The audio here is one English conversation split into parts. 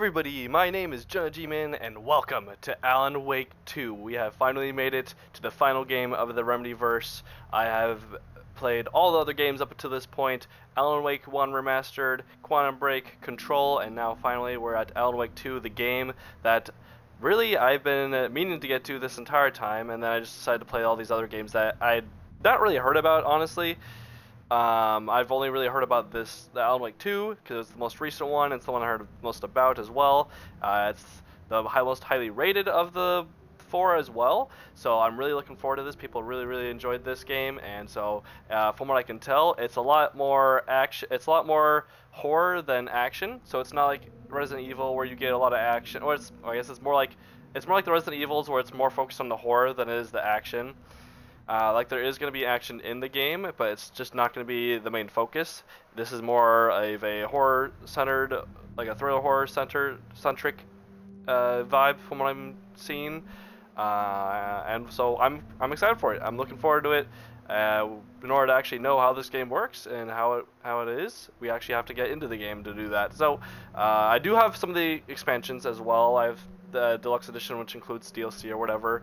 everybody, my name is Jonah G-Man and welcome to Alan Wake 2. We have finally made it to the final game of the Remedyverse. I have played all the other games up to this point, Alan Wake 1 Remastered, Quantum Break, Control, and now finally we're at Alan Wake 2, the game that really I've been meaning to get to this entire time, and then I just decided to play all these other games that I'd not really heard about, honestly. I've only really heard about the Alan Wake 2 because it's the most recent one. It's the one I heard most about as well. It's the most highly rated of the four as well. So I'm really looking forward to this. People really enjoyed this game, and so from what I can tell, it's a lot more action. It's a lot more horror than action. So it's not like Resident Evil where you get a lot of action, or I guess it's more like the Resident Evils where it's more focused on the horror than it is the action. Like there is going to be action in the game, but it's just not going to be the main focus. This is more of a horror-centered, like a thriller horror-centric vibe from what I'm seeing, and so I'm excited for it. I'm looking forward to it. In order to actually know how this game works and how it is, we actually have to get into the game to do that. So I do have some of the expansions as well. I have the deluxe edition, which includes DLC or whatever.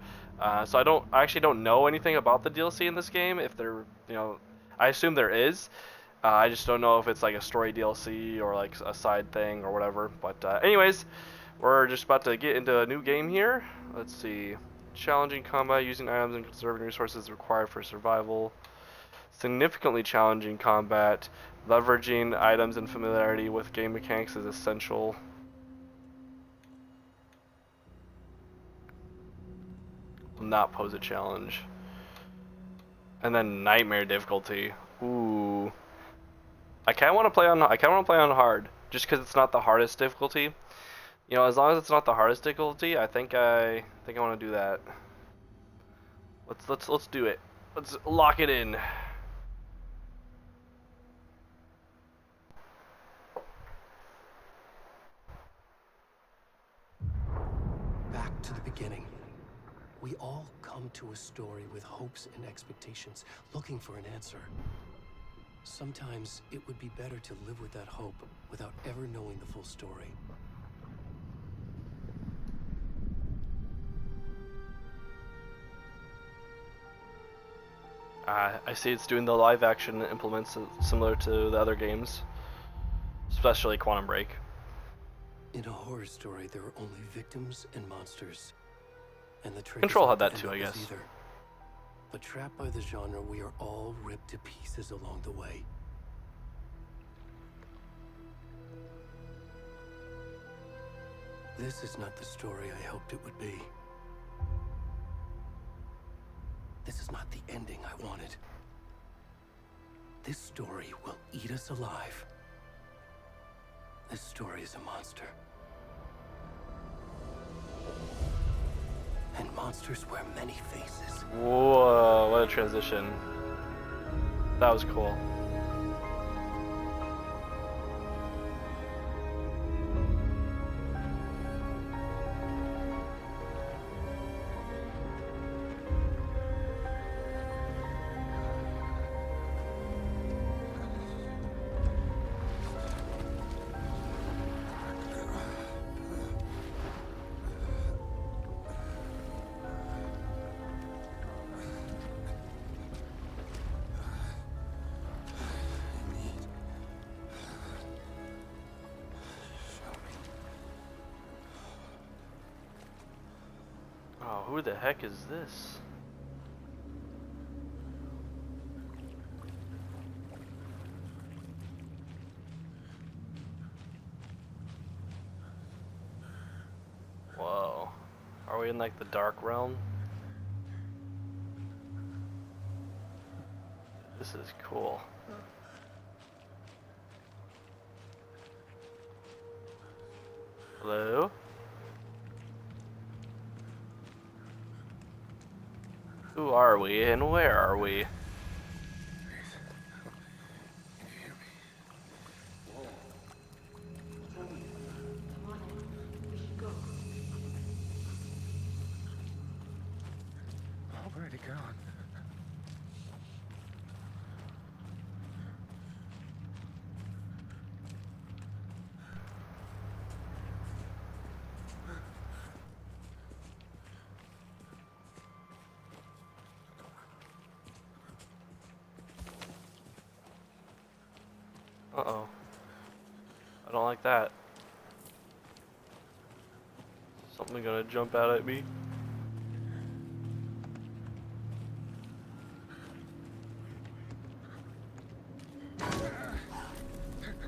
So I actually don't know anything about the DLC in this game. If there, I assume there is. I just don't know if it's like a story DLC or like a side thing or whatever. But anyways, we're just about to get into a new game here. Let's see. Challenging combat using items and conserving resources required for survival. Significantly challenging combat. Leveraging items and familiarity with game mechanics is essential. Will not pose a challenge. And then nightmare difficulty. Ooh. I kind of want to play on hard, just because it's not the hardest difficulty. As long as it's not the hardest difficulty, I think I want to do that. Let's do it. Let's lock it in. Back to the beginning. We all come to a story with hopes and expectations, looking for an answer. Sometimes it would be better to live with that hope without ever knowing the full story. I see it's doing the live action implements similar to the other games, especially Quantum Break. In a horror story, there are only victims and monsters. And the trick Control isn't had that the too, I end of guess. this either. But trapped by the genre, we are all ripped to pieces along the way. This is not the story I hoped it would be. This is not the ending I wanted. This story will eat us alive. This story is a monster. And monsters wear many faces. Whoa, what a transition. That was cool. Oh, who the heck is this? Whoa. Are we in like the dark realm? This is cool. Hello? Who are we and where are we? Where'd it gone? Uh-oh. I don't like that. Something gonna jump out at me.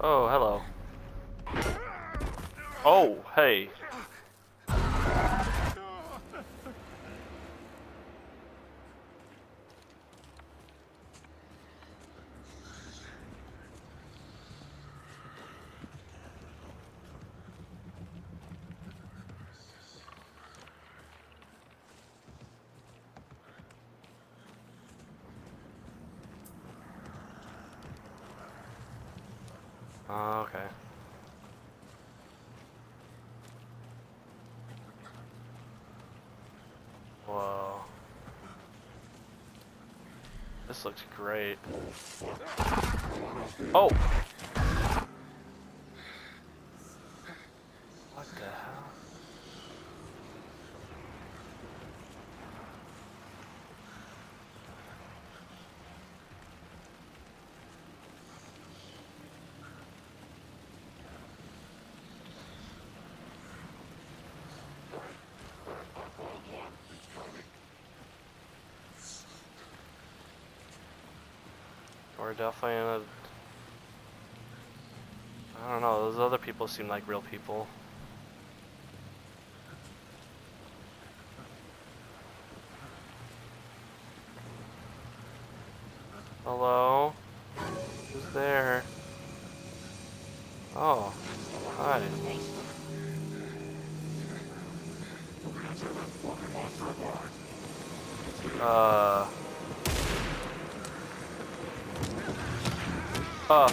Oh, hello. Oh, hey. Okay. Whoa. This looks great. Oh! What the hell? We're definitely in a... I don't know, those other people seem like real people. Hello? Who's there? Oh, hi. Uh... Oh.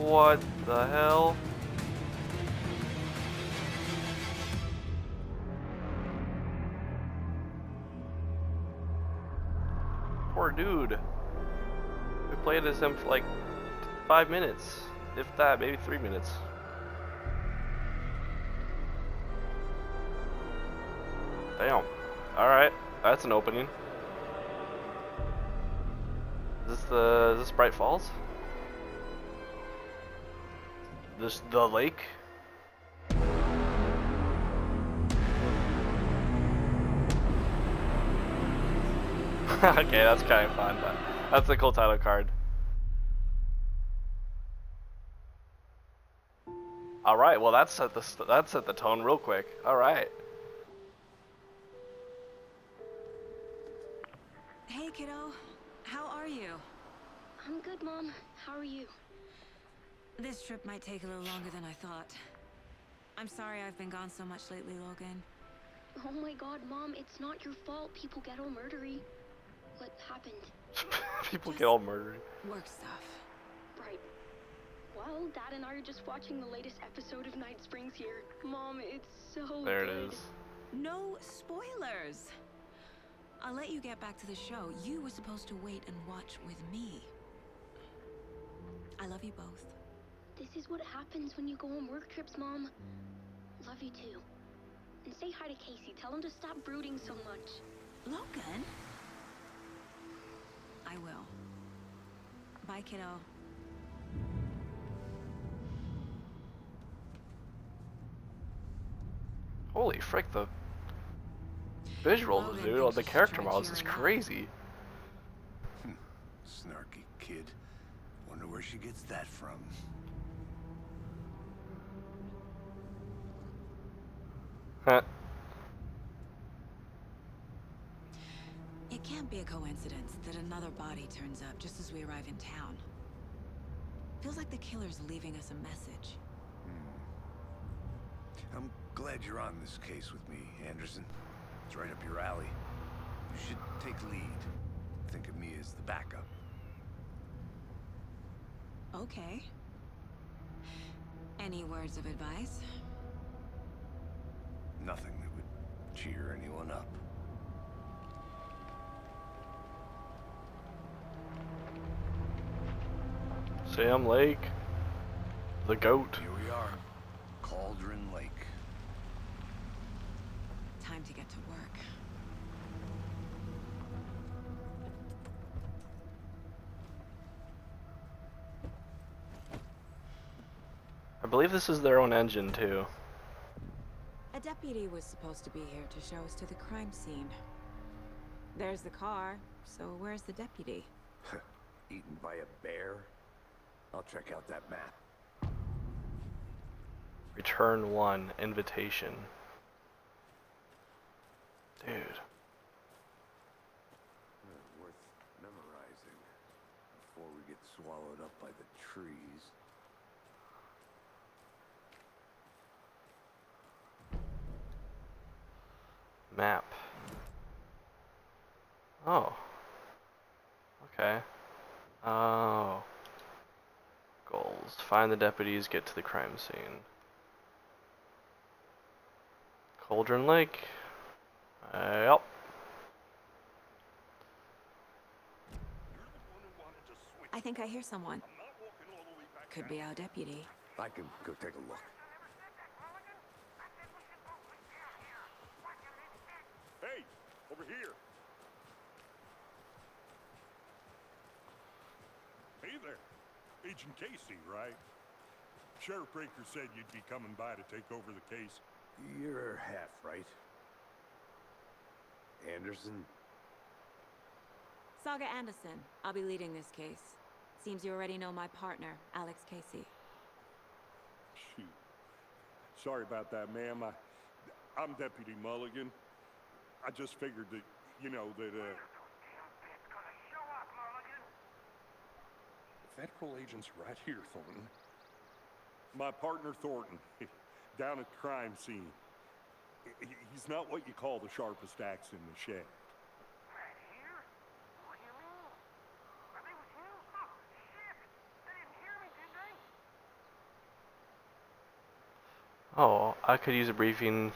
What the hell? Poor dude. We played as him for like 5 minutes. If that, maybe 3 minutes. Damn. Alright, that's an opening. Is this Bright Falls? This the lake? Okay, that's kind of fun, but that's a cool title card. Alright, well that set the tone real quick. Alright. Hey, kiddo. How are you? I'm good, Mom. How are you? This trip might take a little longer than I thought. I'm sorry I've been gone so much lately, Logan. Oh my god, Mom, it's not your fault people get all murdery. What happened? People get all murdered. Work stuff. Right. Well, Dad and I are just watching the latest episode of Night Springs here. Mom, it's so There good. it is. No spoilers! I'll let you get back to the show. You were supposed to wait and watch with me. I love you both. This is what happens when you go on work trips, Mom. Love you too. And say hi to Casey. Tell him to stop brooding so much. Logan? I will. Bye, kiddo. Holy frick, the visuals, Logan dude, thinks the she's character trying to models cheer is him up. crazy. Snarky kid. Wonder where she gets that from. be a coincidence that another body turns up just as we arrive in town. Feels like the killer's leaving us a message. I'm glad you're on this case with me, Anderson. It's right up your alley. You should take lead. Think of me as the backup. Okay. Any words of advice? Nothing that would cheer anyone up. Sam Lake. The goat. Here we are. Cauldron Lake. Time to get to work. I believe this is their own engine too. A deputy was supposed to be here to show us to the crime scene. There's the car, so where's the deputy? Eaten by a bear? I'll check out that map. Return 1, invitation. Dude. Worth memorizing before we get swallowed up by the trees. Map. Oh. Okay. Oh. Goals. Find the deputies, get to the crime scene. Cauldron Lake. Yep. I think I hear someone. Could be our deputy. I can go take a look. Hey, over here. Hey there. Agent Casey, right? Sheriff Breaker said you'd be coming by to take over the case. You're half right. Anderson? Saga Anderson. I'll be leading this case. Seems you already know my partner, Alex Casey. Shoot. Sorry about that, ma'am. I'm Deputy Mulligan. I just figured that, you know, that, Federal agents right here, Thornton. my partner Thornton, down at the crime scene. He's not what you call the sharpest axe in the shed. Right here? What do you mean? Are they with you? Oh, shit! They didn't hear me, did they? Oh, I could use a briefing.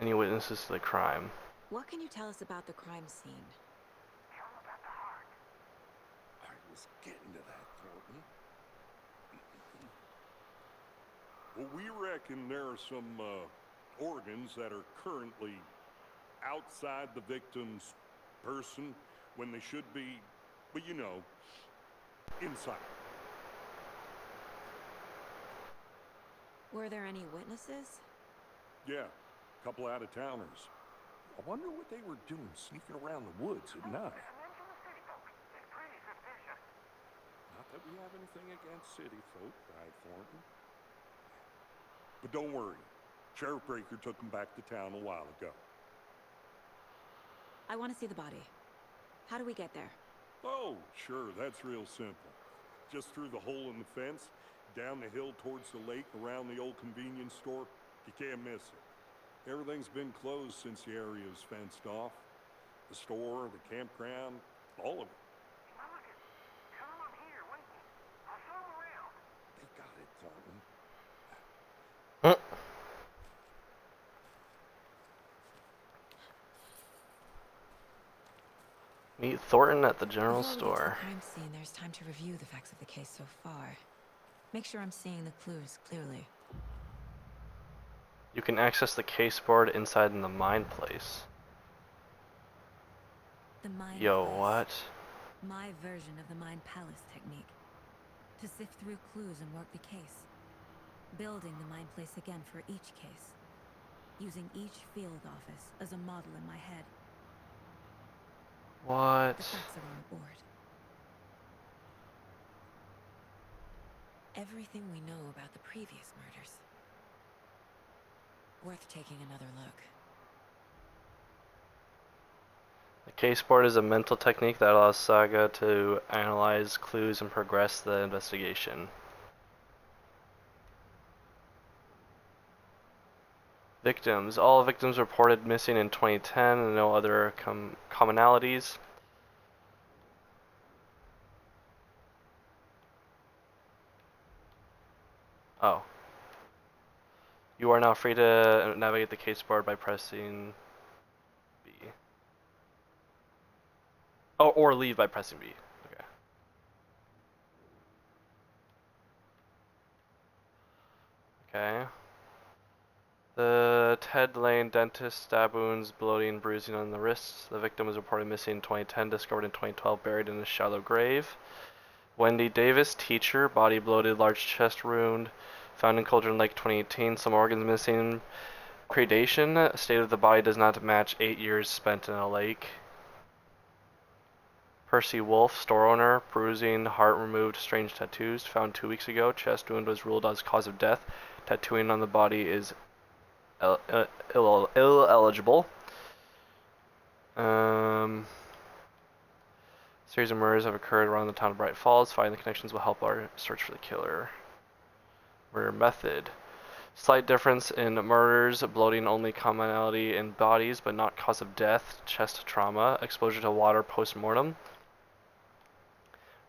Any witnesses to the crime? What can you tell us about the crime scene? Tell them about the heart. I was getting to that, Thornton. Well, we reckon there are some organs that are currently outside the victim's person when they should be, well, you know, inside. Were there any witnesses? Yeah, a couple out-of-towners. I wonder what they were doing sneaking around the woods at night. Mention the city folk. It's pretty suspicious. Not that we have anything against city folk, right, Thornton? But don't worry. Sheriff Breaker took them back to town a while ago. I want to see the body. How do we get there? Oh, sure, that's real simple. Just through the hole in the fence, down the hill towards the lake, around the old convenience store. You can't miss it. Everything's been closed since the area was fenced off. The store, the campground, all of it. Mulligan, tell them I'm here waiting. I'll show them around. They got it, Thornton. Meet Thornton at the general Before we get to store. the crime scene, there's time to review the facts of the case so far. Make sure I'm seeing the clues clearly. You can access the case board inside in the Mind Place. The Mind Yo, Place. what? My version of the Mind Palace technique. To sift through clues and work the case. Building the Mind Place again for each case. Using each field office as a model in my head. What? The facts are on the board. Everything we know about the previous murders. Worth taking another look. The case board is a mental technique that allows Saga to analyze clues and progress the investigation. Victims. All victims reported missing in 2010 and no other commonalities. Oh. You are now free to navigate the case board by pressing B. Oh, or leave by pressing B. Okay. Okay. The Ted Lane dentist stab wounds, bloating, bruising on the wrists. The victim was reported missing in 2010, discovered in 2012, buried in a shallow grave. Wendy Davis, teacher, body bloated, large chest wound, found in Cauldron Lake 2018. Some organs missing. Predation. State of the body does not match 8 years spent in a lake. Percy Wolf, store owner, bruising, heart removed, strange tattoos, found 2 weeks ago. Chest wound was ruled as cause of death. Tattooing on the body is illegible. Series of murders have occurred around the town of Bright Falls. Finding the connections will help our search for the killer. Murder method. Slight difference in murders, bloating only commonality in bodies but not cause of death, chest trauma, exposure to water post-mortem.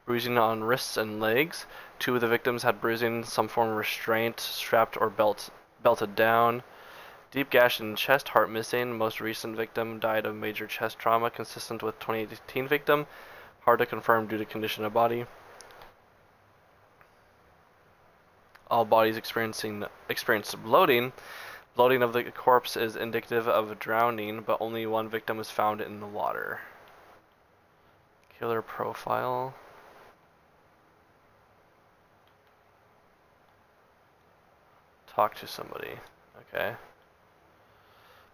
Bruising on wrists and legs. 2 of the victims had bruising, some form of restraint, strapped or belted down. Deep gash in chest, heart missing. Most recent victim died of major chest trauma, consistent with 2018 victim. Hard to confirm due to condition of body. All bodies experienced bloating. Bloating of the corpse is indicative of drowning, but only 1 victim was found in the water. Killer profile. Talk to somebody. Okay.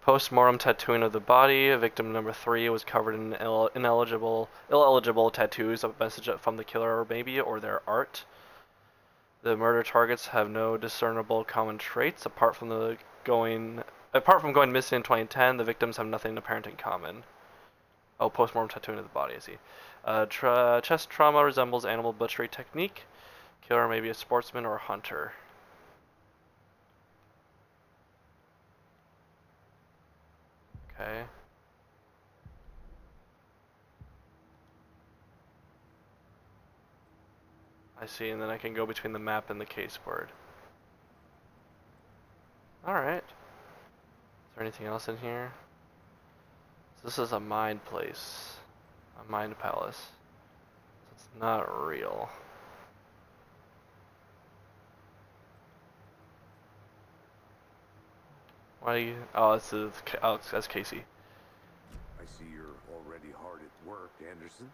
Post-mortem tattooing of the body. Victim number 3 was covered in illegible tattoos, a message from the killer maybe, or their art. The murder targets have no discernible common traits. Apart from going missing in 2010, the victims have nothing apparent in common. Oh, post-mortem tattooing of the body, I see. Chest trauma resembles animal butchery technique. Killer may be a sportsman or a hunter. Okay. I see, and then I can go between the map and the case board. Alright. Is there anything else in here? So this is a mind place. A mind palace. So it's not real. Why do you... Oh, that's Casey. I see you're already hard at work, Anderson.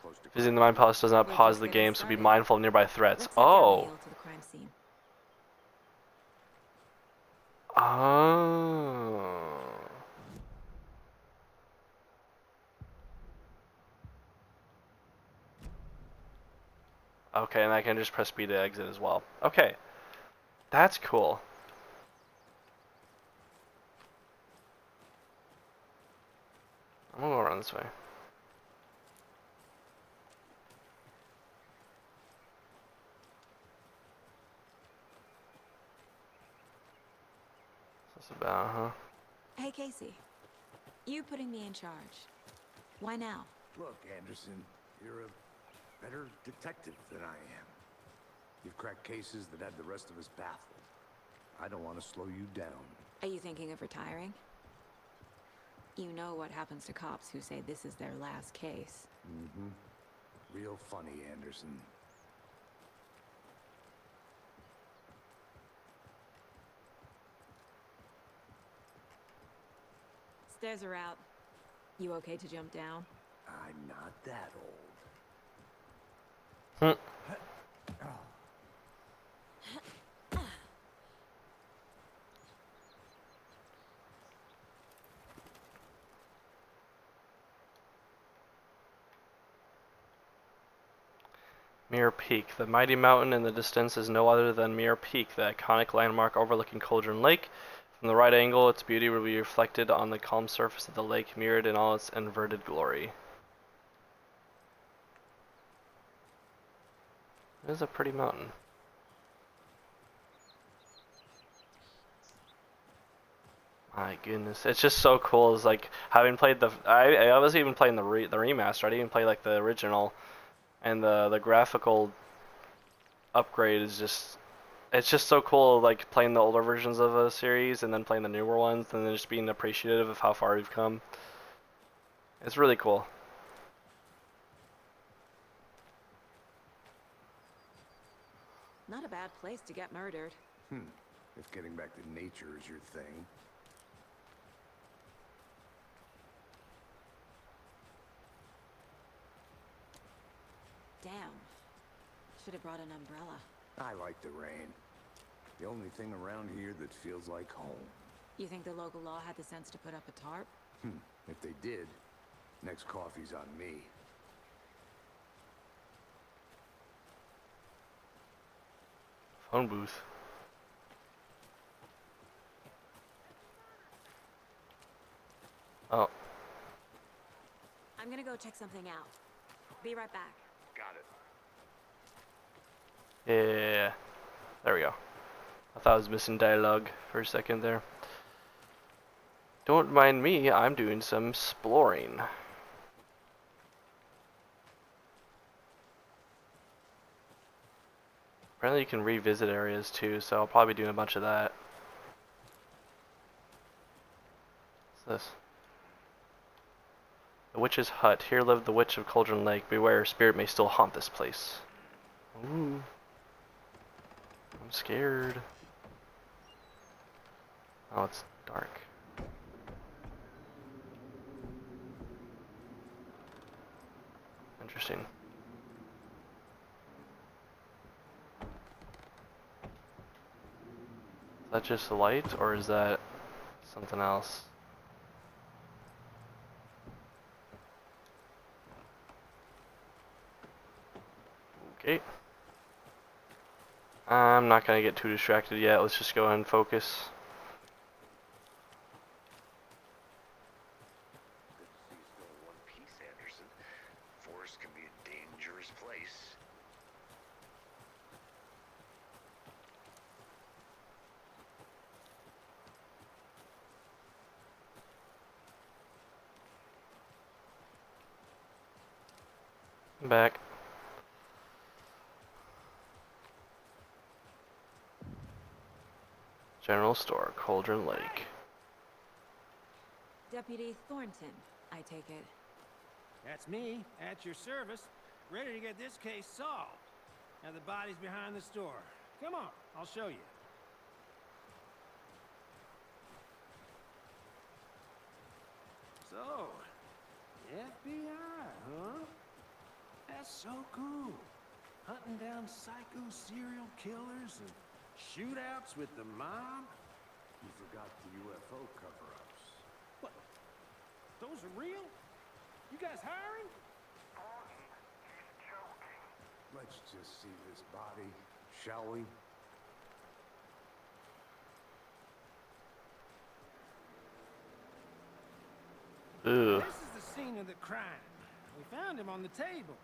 Close to Visiting the Mind Palace does not We're pause just the getting game, so be started. mindful of nearby threats. Let's head down the Oh! hill to the crime scene. Oh. Okay, and I can just press B to exit as well. Okay. That's cool. I'm gonna go around this way. What's this about, huh? Hey, Casey. You putting me in charge. Why now? Look, Anderson, you're a better detective than I am. You've cracked cases that had the rest of us baffled. I don't want to slow you down. Are you thinking of retiring? You know what happens to cops who say this is their last case. Mm-hmm. Real funny, Anderson. Stairs are out. You okay to jump down? I'm not that old. Mirror Peak. The mighty mountain in the distance is no other than Mirror Peak, the iconic landmark overlooking Cauldron Lake. From the right angle, its beauty will be reflected on the calm surface of the lake, mirrored in all its inverted glory. It is a pretty mountain. My goodness, it's just so cool. It's like having played I was even playing the remaster. I didn't even play like the original, and the graphical upgrade is just, it's just so cool. Like playing the older versions of a series and then playing the newer ones, and then just being appreciative of how far we've come. It's really cool. Not a bad place to get murdered. If getting back to nature is your thing. Damn. Should have brought an umbrella. I like the rain. The only thing around here that feels like home. You think the local law had the sense to put up a tarp? If they did, next coffee's on me. Phone booth. Oh. I'm gonna go check something out. Be right back. Got it. Yeah. There we go. I thought I was missing dialogue for a second there. Don't mind me, I'm doing some exploring. Apparently you can revisit areas too, so I'll probably be doing a bunch of that. What's this? The Witch's Hut. Here lived the Witch of Cauldron Lake. Beware, her spirit may still haunt this place. Ooh. I'm scared. Oh, it's dark. Interesting. Is that just a light, or is that something else? Okay. I'm not gonna get too distracted yet. Let's just go ahead and focus. Good to see you still in one piece, Anderson. Forest can be a dangerous place. I'm back. General Store, Cauldron Lake. Deputy Thornton, I take it. That's me, at your service, ready to get this case solved. Now the body's behind the store. Come on, I'll show you. So, FBI, huh? That's so cool. Hunting down psycho serial killers and shootouts with the mob. You forgot the UFO cover-ups. What? Those are real? You guys hiring? Let's just see this body, shall we? Ugh. This is the scene of the crime. We found him on the table.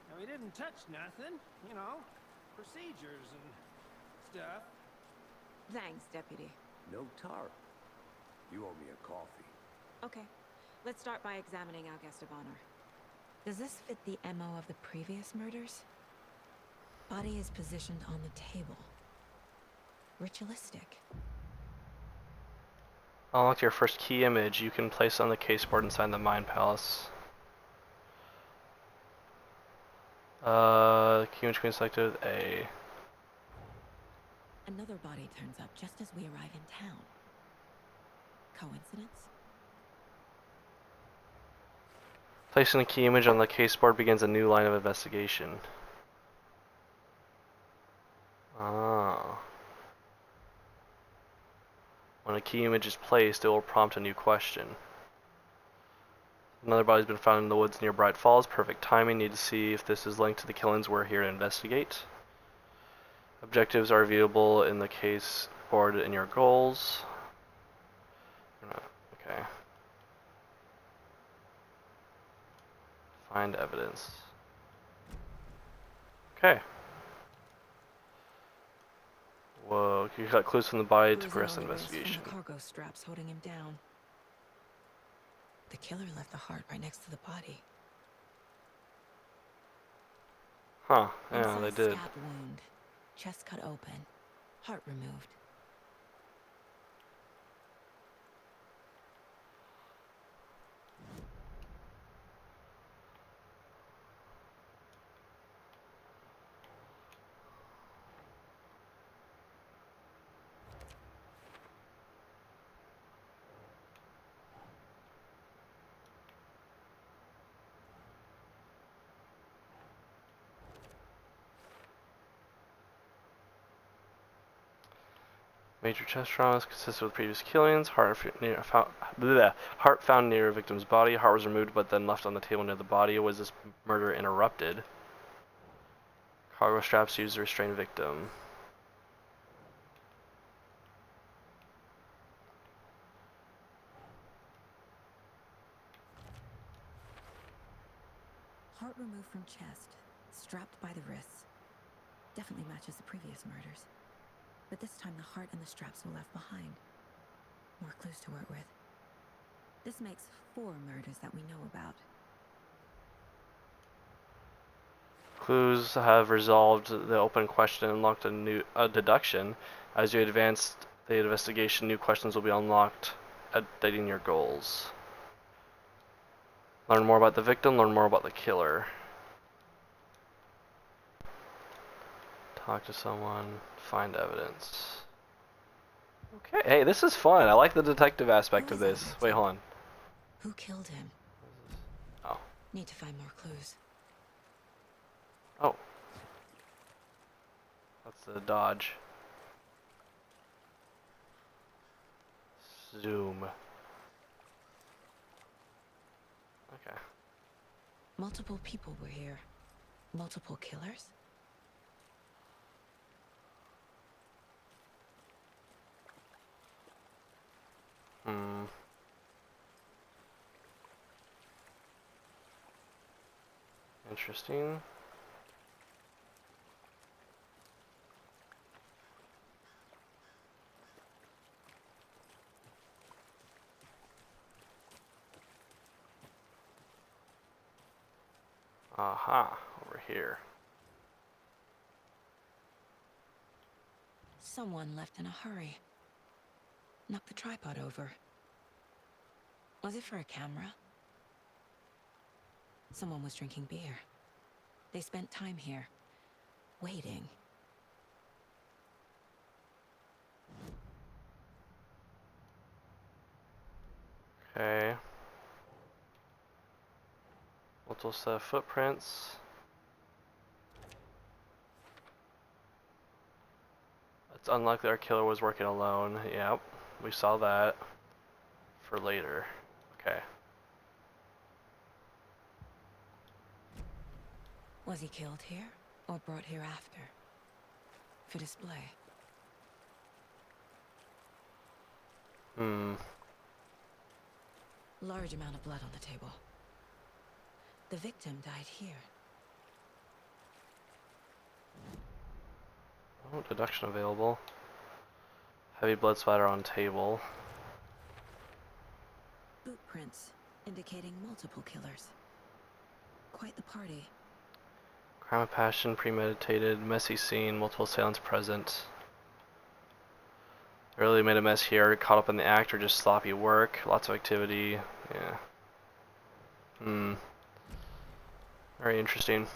Now, he didn't touch nothing, you know, procedures and stuff. Thanks, Deputy. No tarp. You owe me a coffee. Okay, let's start by examining our guest of honor. Does this fit the MO of the previous murders? Body is positioned on the table. Ritualistic. Unlock your first key image you can place on the caseboard inside the Mind Palace. Key image can be selected with A. Another body turns up just as we arrive in town. Coincidence? Placing a key image on the caseboard begins a new line of investigation. Ah. When a key image is placed, it will prompt a new question. Another body's been found in the woods near Bright Falls. Perfect timing. Need to see if this is linked to the killings we're here to investigate. Objectives are viewable in the case board in your goals. Okay. Find evidence. Okay. Whoa, you got clues from the body to progress the investigation. From the cargo straps holding him down. The killer left the heart right next to the body. Huh, yeah, Inside they did. stab wound, chest cut open, heart removed. Major chest traumas consisted with previous killings. Heart found near a victim's body. Heart was removed but then left on the table near the body. Was this murder interrupted? Cargo straps used to restrain victim. Heart removed from chest, strapped by the wrists. Definitely matches the previous murders. But this time the heart and the straps were left behind. More clues to work with. This makes 4 murders that we know about. Clues have resolved the open question and unlocked a new deduction. As you advance the investigation, new questions will be unlocked, updating your goals. Learn more about the victim, learn more about the killer. Talk to someone, find evidence. Okay, hey, this is fun. I like the detective aspect of this. Wait, hold on. Who killed him? Oh. Need to find more clues. Oh. That's the dodge. Zoom. Okay. Multiple people were here. Multiple killers? Hmm. Interesting. Aha, over here. Someone left in a hurry. Knocked the tripod over. Was it for a camera? Someone was drinking beer. They spent time here, waiting. Okay. Multiple set of footprints. It's unlikely our killer was working alone. Yep, we saw that. For later. Okay. Was he killed here, or brought here after? For display? Hmm. Large amount of blood on the table. The victim died here. Oh, deduction available. Heavy blood splatter on table. Boot prints, indicating multiple killers. Quite the party. Crime of passion, premeditated, messy scene, multiple assailants present. They really made a mess here, caught up in the act or just sloppy work, lots of activity, yeah. Hmm. Very interesting.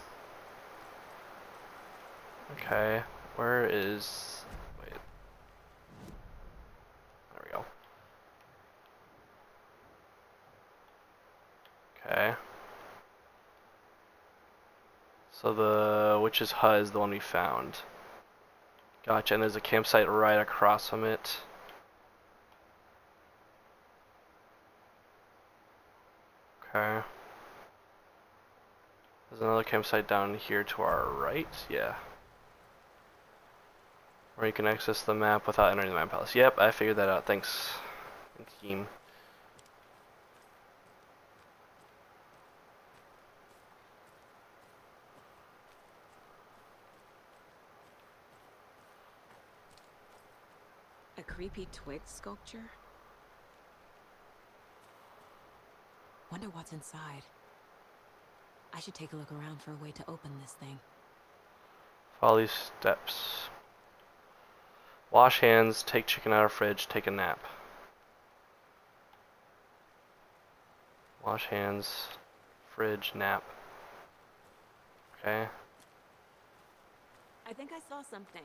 Okay, where is... wait. There we go. Okay. So the witch's hut is the one we found. Gotcha, and there's a campsite right across from it. Okay. There's another campsite down here to our right, yeah. Where you can access the map without entering the map palace. Yep, I figured that out, thanks. Thanks, team. creepy twig sculpture? Wonder what's inside. I should take a look around for a way to open this thing. Follow these steps. Wash hands, take chicken out of fridge, take a nap. Wash hands, fridge, nap. Okay. I think I saw something.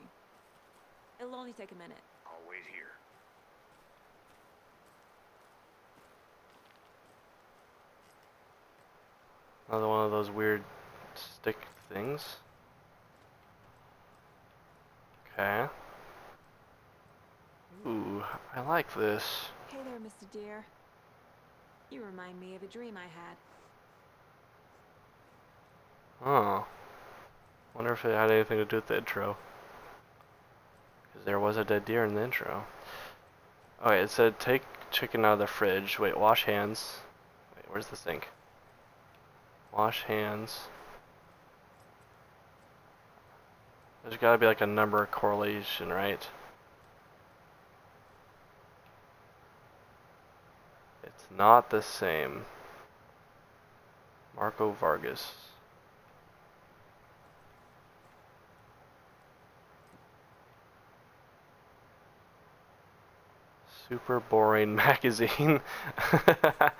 It'll only take a minute. I'll wait here. Another one of those weird stick things. Okay. Ooh, I like this. Hey there, Mr. Deer. You remind me of a dream I had. Oh. Wonder if it had anything to do with the intro. Because there was a dead deer in the intro. Okay, it said take chicken out of the fridge. Wait, wash hands. Wait, where's the sink? Wash hands. There's gotta be like a number correlation, right? It's not the same. Marco Vargas. Super boring magazine. That's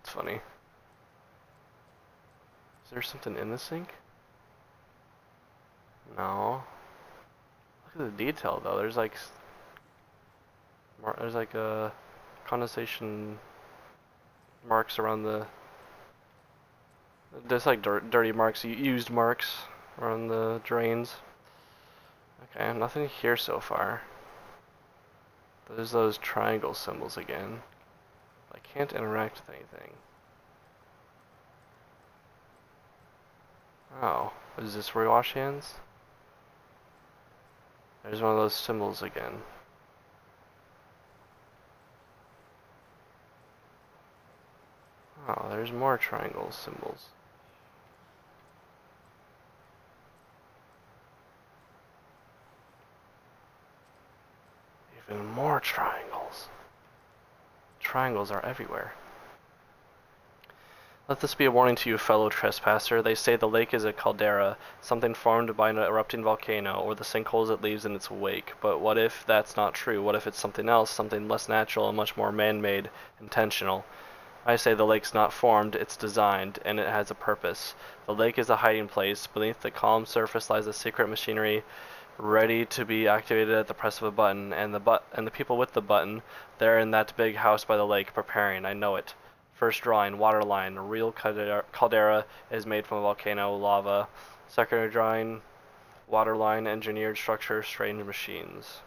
funny. Is there something in the sink? No. Look at the detail though. There's like condensation marks around the. There's like dirty marks, used marks around the drains. Okay, nothing here so far. There's those triangle symbols again. I can't interact with anything. Oh, is this where we wash hands? There's one of those symbols again. Oh, there's more triangle symbols. Even more triangles. Triangles are everywhere. Let this be a warning to you, fellow trespasser. They say the lake is a caldera, something formed by an erupting volcano, or the sinkholes it leaves in its wake. But what if that's not true? What if it's something else, something less natural and much more man-made, intentional? I say the lake's not formed, it's designed, and it has a purpose. The lake is a hiding place. Beneath the calm surface lies a secret machinery ready to be activated at the press of a button, and the people with the button, they're in that big house by the lake, preparing. I know it. First drawing, water line. A real caldera is made from a volcano lava. Second drawing, water line, engineered structure, strange machines.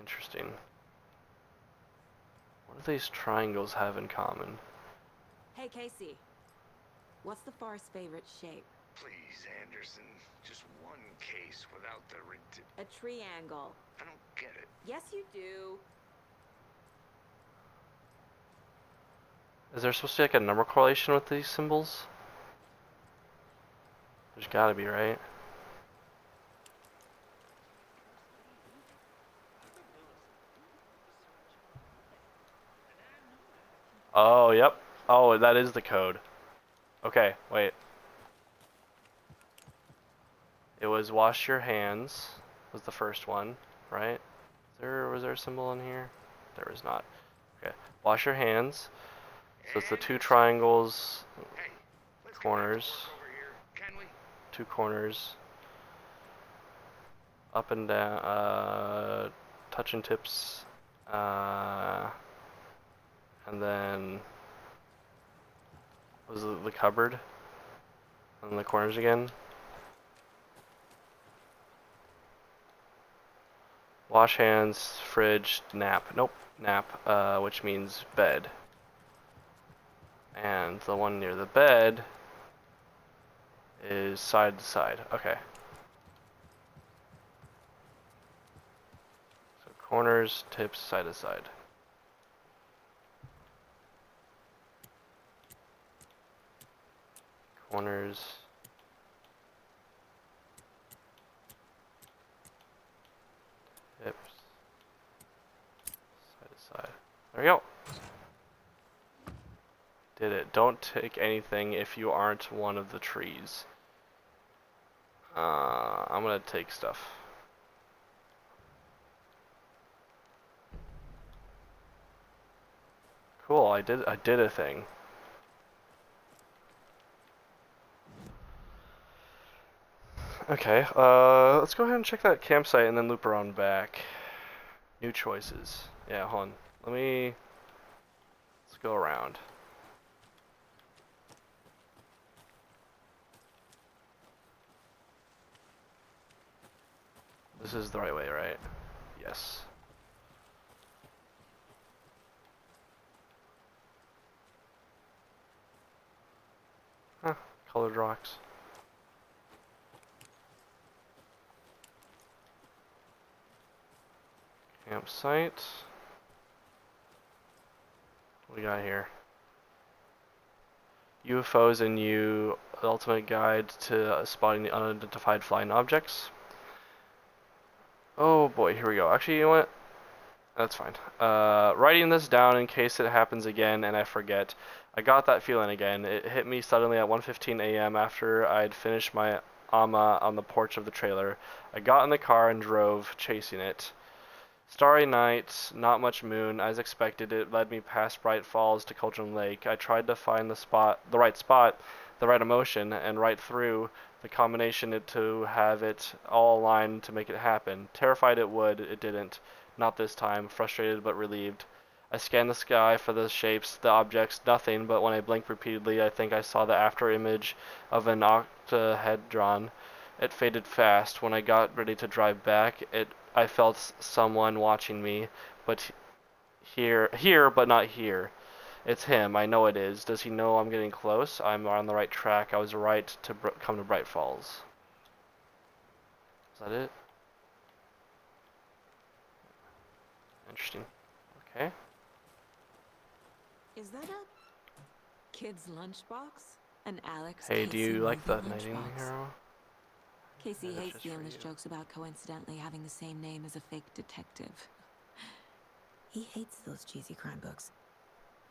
Interesting. What do these triangles have in common? Hey, Casey. What's the Forest's favorite shape? Please, Anderson. Just one case without the A triangle. I don't get it. Yes, you do. Is there supposed to be like a number correlation with these symbols? There's gotta be, right? Oh, yep. Oh, that is the code. Okay, wait. It was wash your hands was the first one, right? Was there a symbol in here? There was not. Okay. Wash your hands. So it's the two triangles, corners, two corners, up and down, touching tips, and then was it the cupboard, and the corners again. Wash hands, fridge, nap. Nope, nap, which means bed. And the one near the bed is side to side. Okay. So corners, tips, side to side. Corners, we go. Did it. Don't take anything if you aren't one of the trees. I'm gonna take stuff. Cool, I did a thing. Okay, let's go ahead and check that campsite and then loop around back. New choices. Yeah, hold on. Let's go around. This is the right way, right? Yes. Huh, colored rocks. Campsite. What we got here? UFOs and you, ultimate guide to spotting the unidentified flying objects. Oh boy, here we go. Actually, you know what? That's fine. Writing this down in case it happens again and I forget. I got that feeling again. It hit me suddenly at 1:15 a.m. after I'd finished my AMA on the porch of the trailer. I got in the car and drove, chasing it. Starry night, not much moon. As expected, it led me past Bright Falls to Cauldron Lake. I tried to find the right spot, the right emotion, and right through the combination to have it all aligned to make it happen. Terrified it would, it didn't. Not this time. Frustrated but relieved. I scanned the sky for the shapes, the objects, nothing, but when I blinked repeatedly, I think I saw the after image of an octahedron. It faded fast. When I got ready to drive back, I felt someone watching me, but here, but not here. It's him. I know it is. Does he know I'm getting close? I'm on the right track. I was right to come to Bright Falls. Is that it? Interesting. Okay. Is that a kid's lunchbox? An Alex? Hey, do you like the Nightingale lunchbox? Hero? Casey Yeah, that's hates just the for endless you. jokes about coincidentally having the same name as a fake detective. He hates those cheesy crime books,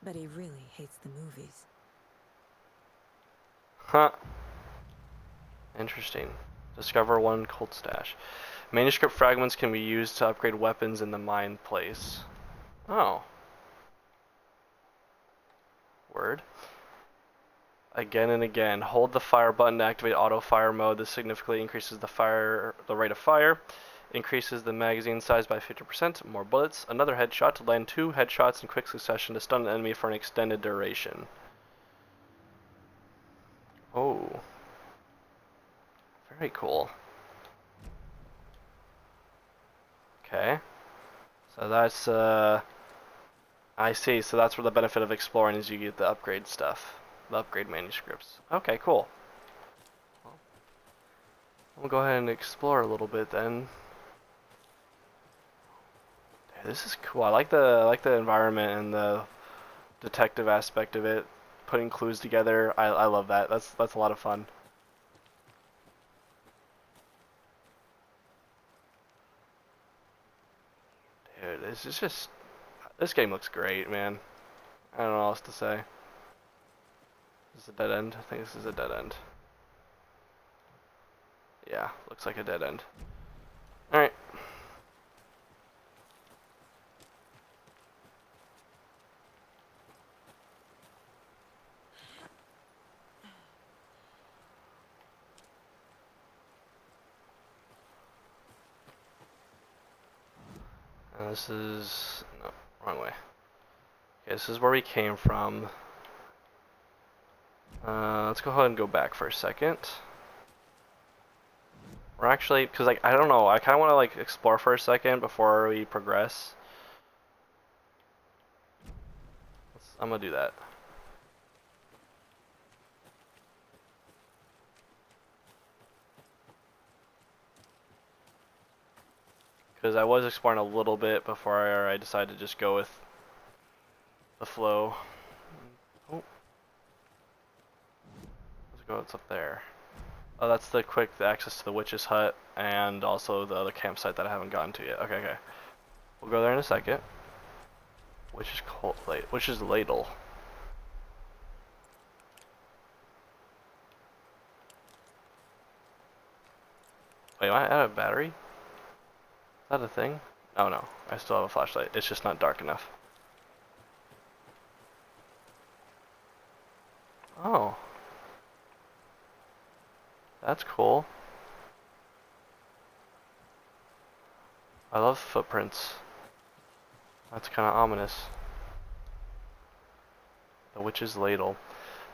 but he really hates the movies. Huh. Interesting. Discover one cult stash. Manuscript fragments can be used to upgrade weapons in the mine place. Oh. Word. Again and again. Hold the fire button to activate auto fire mode. This significantly increases the rate of fire. Increases the magazine size by 50%. More bullets. Another headshot to land 2 headshots in quick succession to stun an enemy for an extended duration. Oh. Very cool. Okay. So that's, I see. So that's where the benefit of exploring is you get the upgrade stuff. The upgrade manuscripts. Okay, cool. Well, we'll go ahead and explore a little bit then. Yeah, this is cool. I like the environment and the detective aspect of it. Putting clues together. I love that. That's a lot of fun. Dude, this game looks great, man. I don't know what else to say. Is this a dead end? I think this is a dead end. Yeah, looks like a dead end. Alright. This is... no, wrong way. Okay, this is where we came from. Let's go ahead and go back for a second. We're actually, because like, I don't know, I kind of want to like explore for a second before we progress. I'm gonna do that. Because I was exploring a little bit before I decided to just go with the flow. Oh. Let's go what's up there. Oh, that's the access to the witch's hut and also the other campsite that I haven't gotten to yet. Okay, okay. We'll go there in a second. Which is ladle. Wait, am I out of battery? Is that a thing? Oh no, I still have a flashlight. It's just not dark enough. Oh. That's cool. I love footprints. That's kind of ominous. The Witch's Ladle.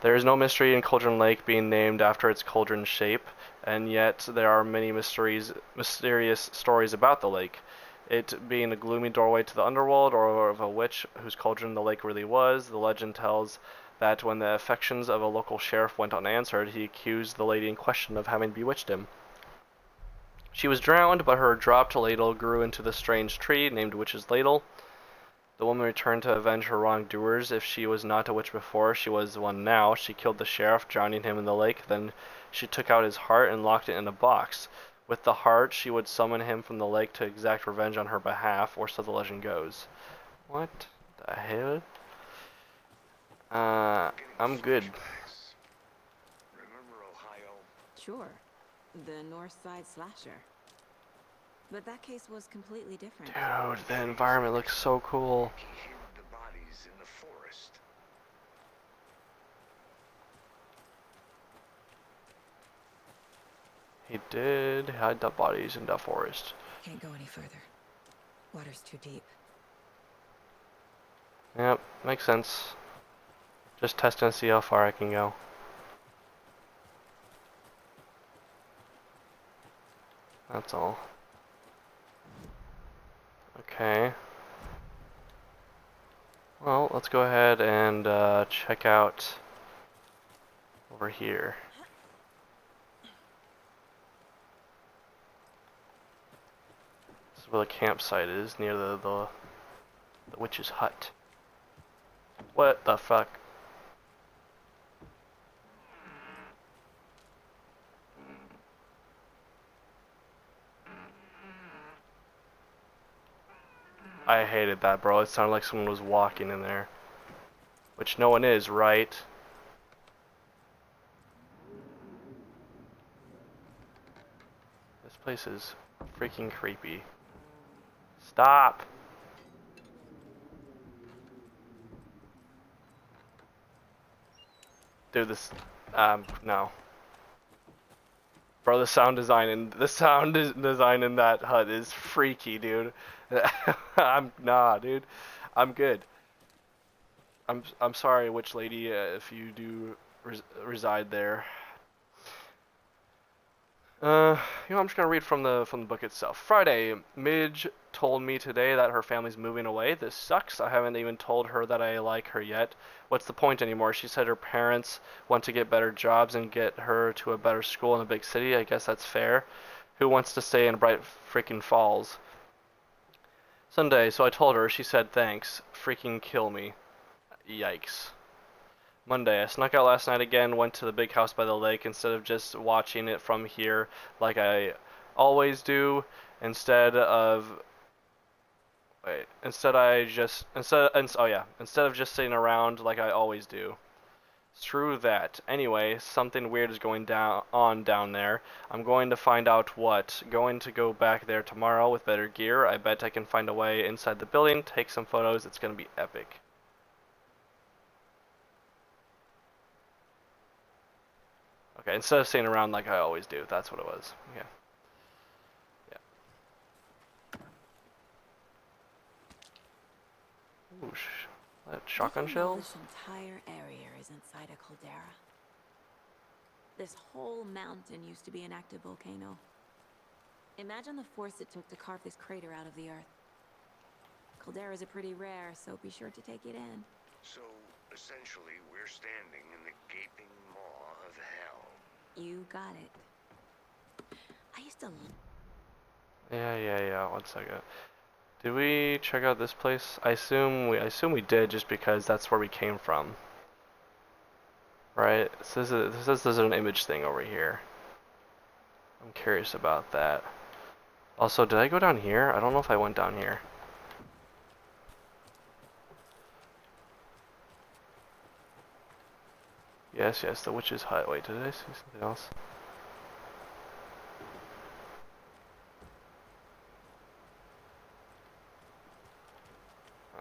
There is no mystery in Cauldron Lake being named after its cauldron shape, and yet there are many mysterious stories about the lake. It being a gloomy doorway to the underworld, or of a witch whose cauldron the lake really was. The legend tells that when the affections of a local sheriff went unanswered, he accused the lady in question of having bewitched him. She was drowned, but her dropped ladle grew into the strange tree named Witch's Ladle. The woman returned to avenge her wrongdoers. If she was not a witch before, she was one now. She killed the sheriff, drowning him in the lake. Then she took out his heart and locked it in a box. With the heart, she would summon him from the lake to exact revenge on her behalf, or so the legend goes. What the hell? I'm good. Remember Ohio? Sure. The North Side Slasher. But that case was completely different. Dude, the environment looks so cool. He hid the bodies in the forest. He did hide the bodies in the forest. Can't go any further. Water's too deep. Yep, makes sense. Just testing to see how far I can go. That's all. Okay. Well, let's go ahead and check out over here. This is where the campsite is, near the witch's hut. What the fuck? I hated that, bro. It sounded like someone was walking in there. Which no one is, right? This place is freaking creepy. Stop! Dude, this... no. Bro, the sound design in that hut is freaky, dude. Nah, dude. I'm good. I'm sorry, witch lady, if you do reside there. I'm just gonna read from the book itself. Friday, Midge told me today that her family's moving away. This sucks. I haven't even told her that I like her yet. What's the point anymore? She said her parents want to get better jobs and get her to a better school in a big city. I guess that's fair. Who wants to stay in Bright freaking Falls? Sunday, so I told her. She said thanks. Freaking kill me. Yikes. Monday, I snuck out last night again, went to the big house by the lake instead of just watching it from here like I always do. Instead of just sitting around like I always do. Screw that. Anyway, something weird is going on down there. I'm going to find out what. Going to go back there tomorrow with better gear. I bet I can find a way inside the building, take some photos. It's going to be epic. Okay, instead of sitting around like I always do, that's what it was. Okay. Yeah. Ooh, that shotgun shells? This entire area is inside a caldera. This whole mountain used to be an active volcano. Imagine the force it took to carve this crater out of the earth. Calderas are pretty rare, so be sure to take it in. So, essentially, we're standing in the gaping maw of hell. You got it. I used to... Yeah, 1 second. Did we check out this place? I assume we did, just because that's where we came from. Right? It says there's an image thing over here. I'm curious about that. Also, did I go down here? I don't know if I went down here. Yes, yes, the witch's hut. Wait, did I see something else?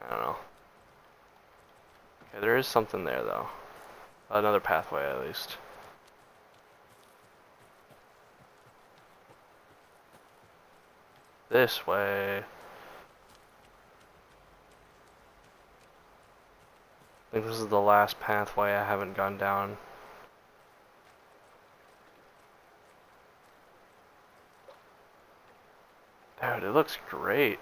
I don't know. Okay, there is something there though. Another pathway at least. This way. I think this is the last pathway I haven't gone down. Dude, it looks great.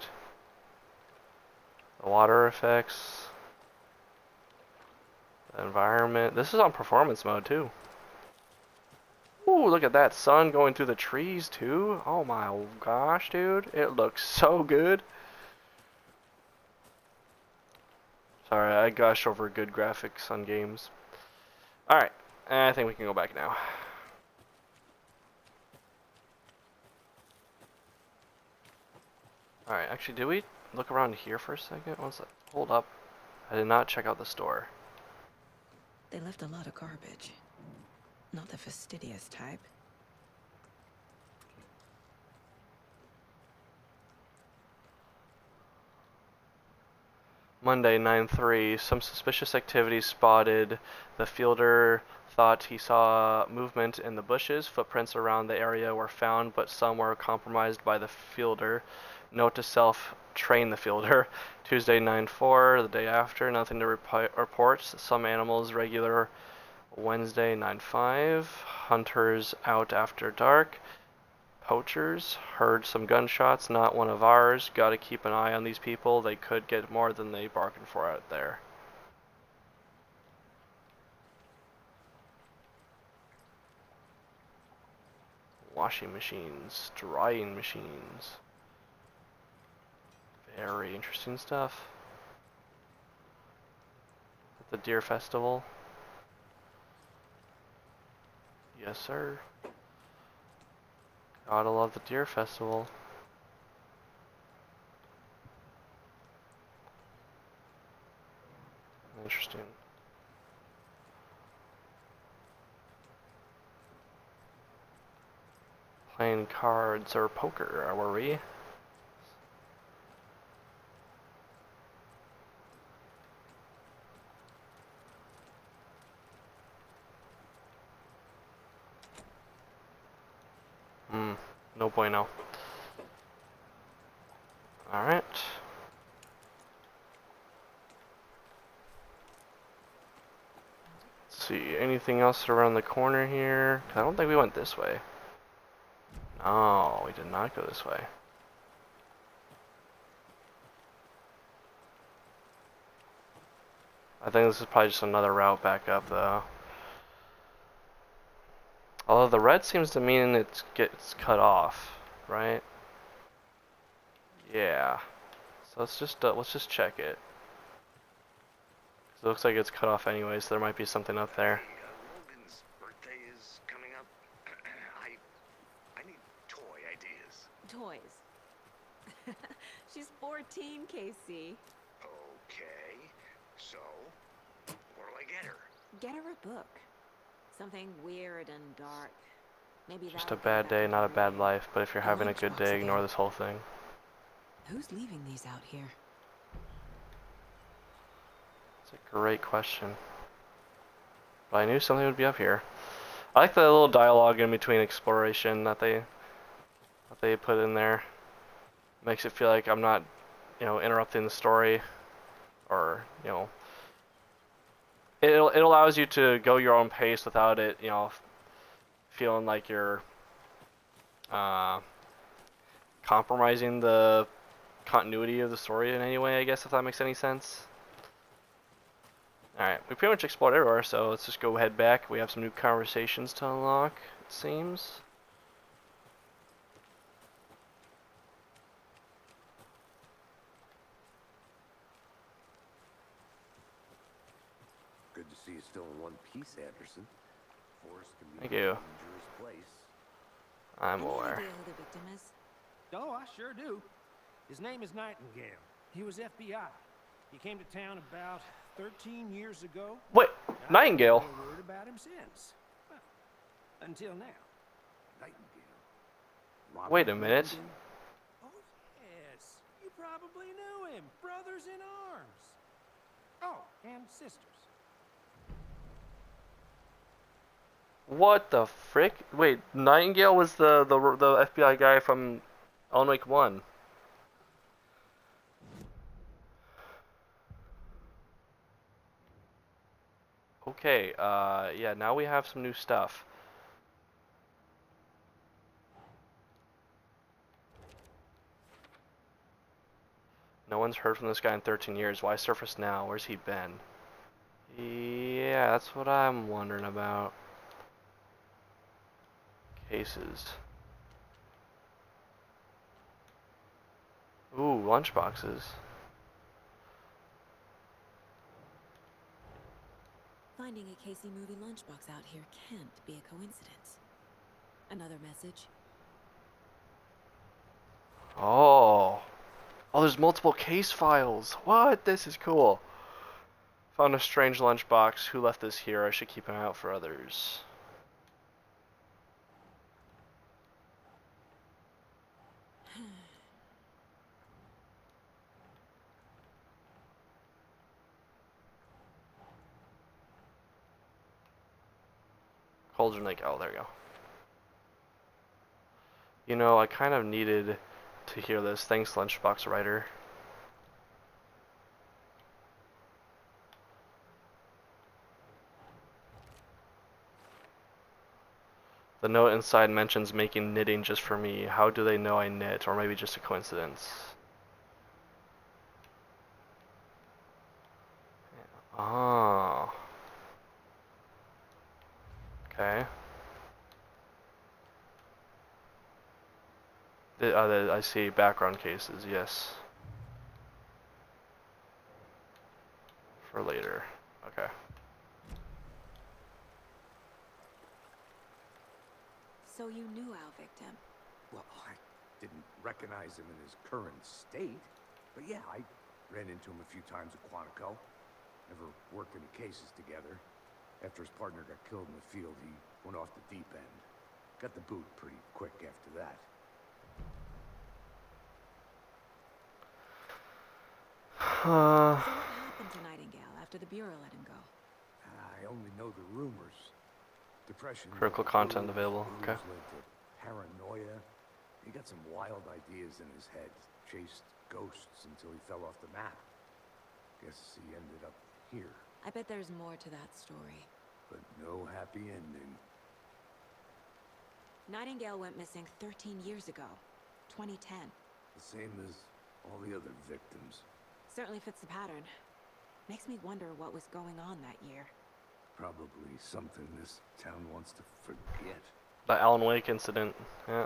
The water effects. The environment. This is on performance mode too. Ooh, look at that sun going through the trees too. Oh my gosh, dude. It looks so good. Sorry, I gush over good graphics on games. Alright, I think we can go back now. Alright, actually, did we look around here for a second? What's that? Hold up. I did not check out the store. They left a lot of garbage. Not the fastidious type. Monday, 9/3. Some suspicious activity spotted. The fielder thought he saw movement in the bushes. Footprints around the area were found, but some were compromised by the fielder. Note to self, train the fielder. Tuesday, 9/4. The day after, nothing to report. Some animals regular. Wednesday, 9/5. Hunters out after dark. Poachers, heard some gunshots, not one of ours. Gotta keep an eye on these people. They could get more than they bargained for out there. Washing machines, drying machines. Very interesting stuff. At the Deer Festival. Yes, sir. Gotta love the Deer Festival. Interesting. Playing cards or poker, were we? No bueno. Alright. Let's see, anything else around the corner here? I don't think we went this way. No, we did not go this way. I think this is probably just another route back up though. Although the red seems to mean it gets cut off, right? Yeah. So let's just check it. 'Cause it looks like it's cut off anyway, so there might be something up there. Logan's birthday is coming up. I need toy ideas. Toys. She's 14, Casey. Okay, so what'll I get her? Get her a book. Something weird and dark. Maybe Just a that'll bad get day, back not a to bad her. life, but if you're having a good lunchbox day, again. ignore this whole thing. Who's leaving these out here? It's a great question. But I knew something would be up here. I like the little dialogue in between exploration that they put in there. Makes it feel like I'm not, interrupting the story, or it allows you to go your own pace without it, feeling like you're compromising the continuity of the story in any way, I guess, if that makes any sense. Alright, we pretty much explored everywhere, so let's just go head back. We have some new conversations to unlock, it seems. Good to see you still in one piece, Anderson. Forest can be Thank a you. dangerous place. I'm Any aware. idea who the victim is? Oh, I sure do. His name is Nightingale. He was FBI. He came to town about 13 years ago. Wait, Nightingale? I heard about about him since. Well, until now. Nightingale. Robert Wait a minute. Nightingale? Oh, yes. You probably knew him. Brothers in arms. Oh, and sisters. What the frick? Wait, Nightingale was the FBI guy from Alan Wake 1. Okay, yeah, now we have some new stuff. No one's heard from this guy in 13 years. Why surface now? Where's he been? Yeah, that's what I'm wondering about. Cases. Ooh, lunchboxes. Finding a Casey movie lunchbox out here can't be a coincidence. Another message. Oh. Oh, there's multiple case files. What? This is cool. Found a strange lunchbox. Who left this here? I should keep an eye out for others. Cauldron Lake. Oh, there you go. You know, I kind of needed to hear this. Thanks, Lunchbox Writer. The note inside mentions making knitting just for me. How do they know I knit? Or maybe just a coincidence. Oh. Okay. I see background cases, yes. For later. Okay. So you knew our victim? Well, I didn't recognize him in his current state. But yeah, I ran into him a few times at Quantico. Never worked any cases together. After his partner got killed in the field, he went off the deep end. Got the boot pretty quick after that. So what happened to Nightingale after the Bureau let him go? I only know the rumors. Depression. Critical content available. Okay. Led to paranoia. He got some wild ideas in his head. Chased ghosts until he fell off the map. Guess he ended up here. I bet there's more to that story. But no happy ending. Nightingale went missing 13 years ago. 2010. The same as all the other victims. Certainly fits the pattern. Makes me wonder what was going on that year. Probably something this town wants to forget. The Alan Wake incident. Yeah.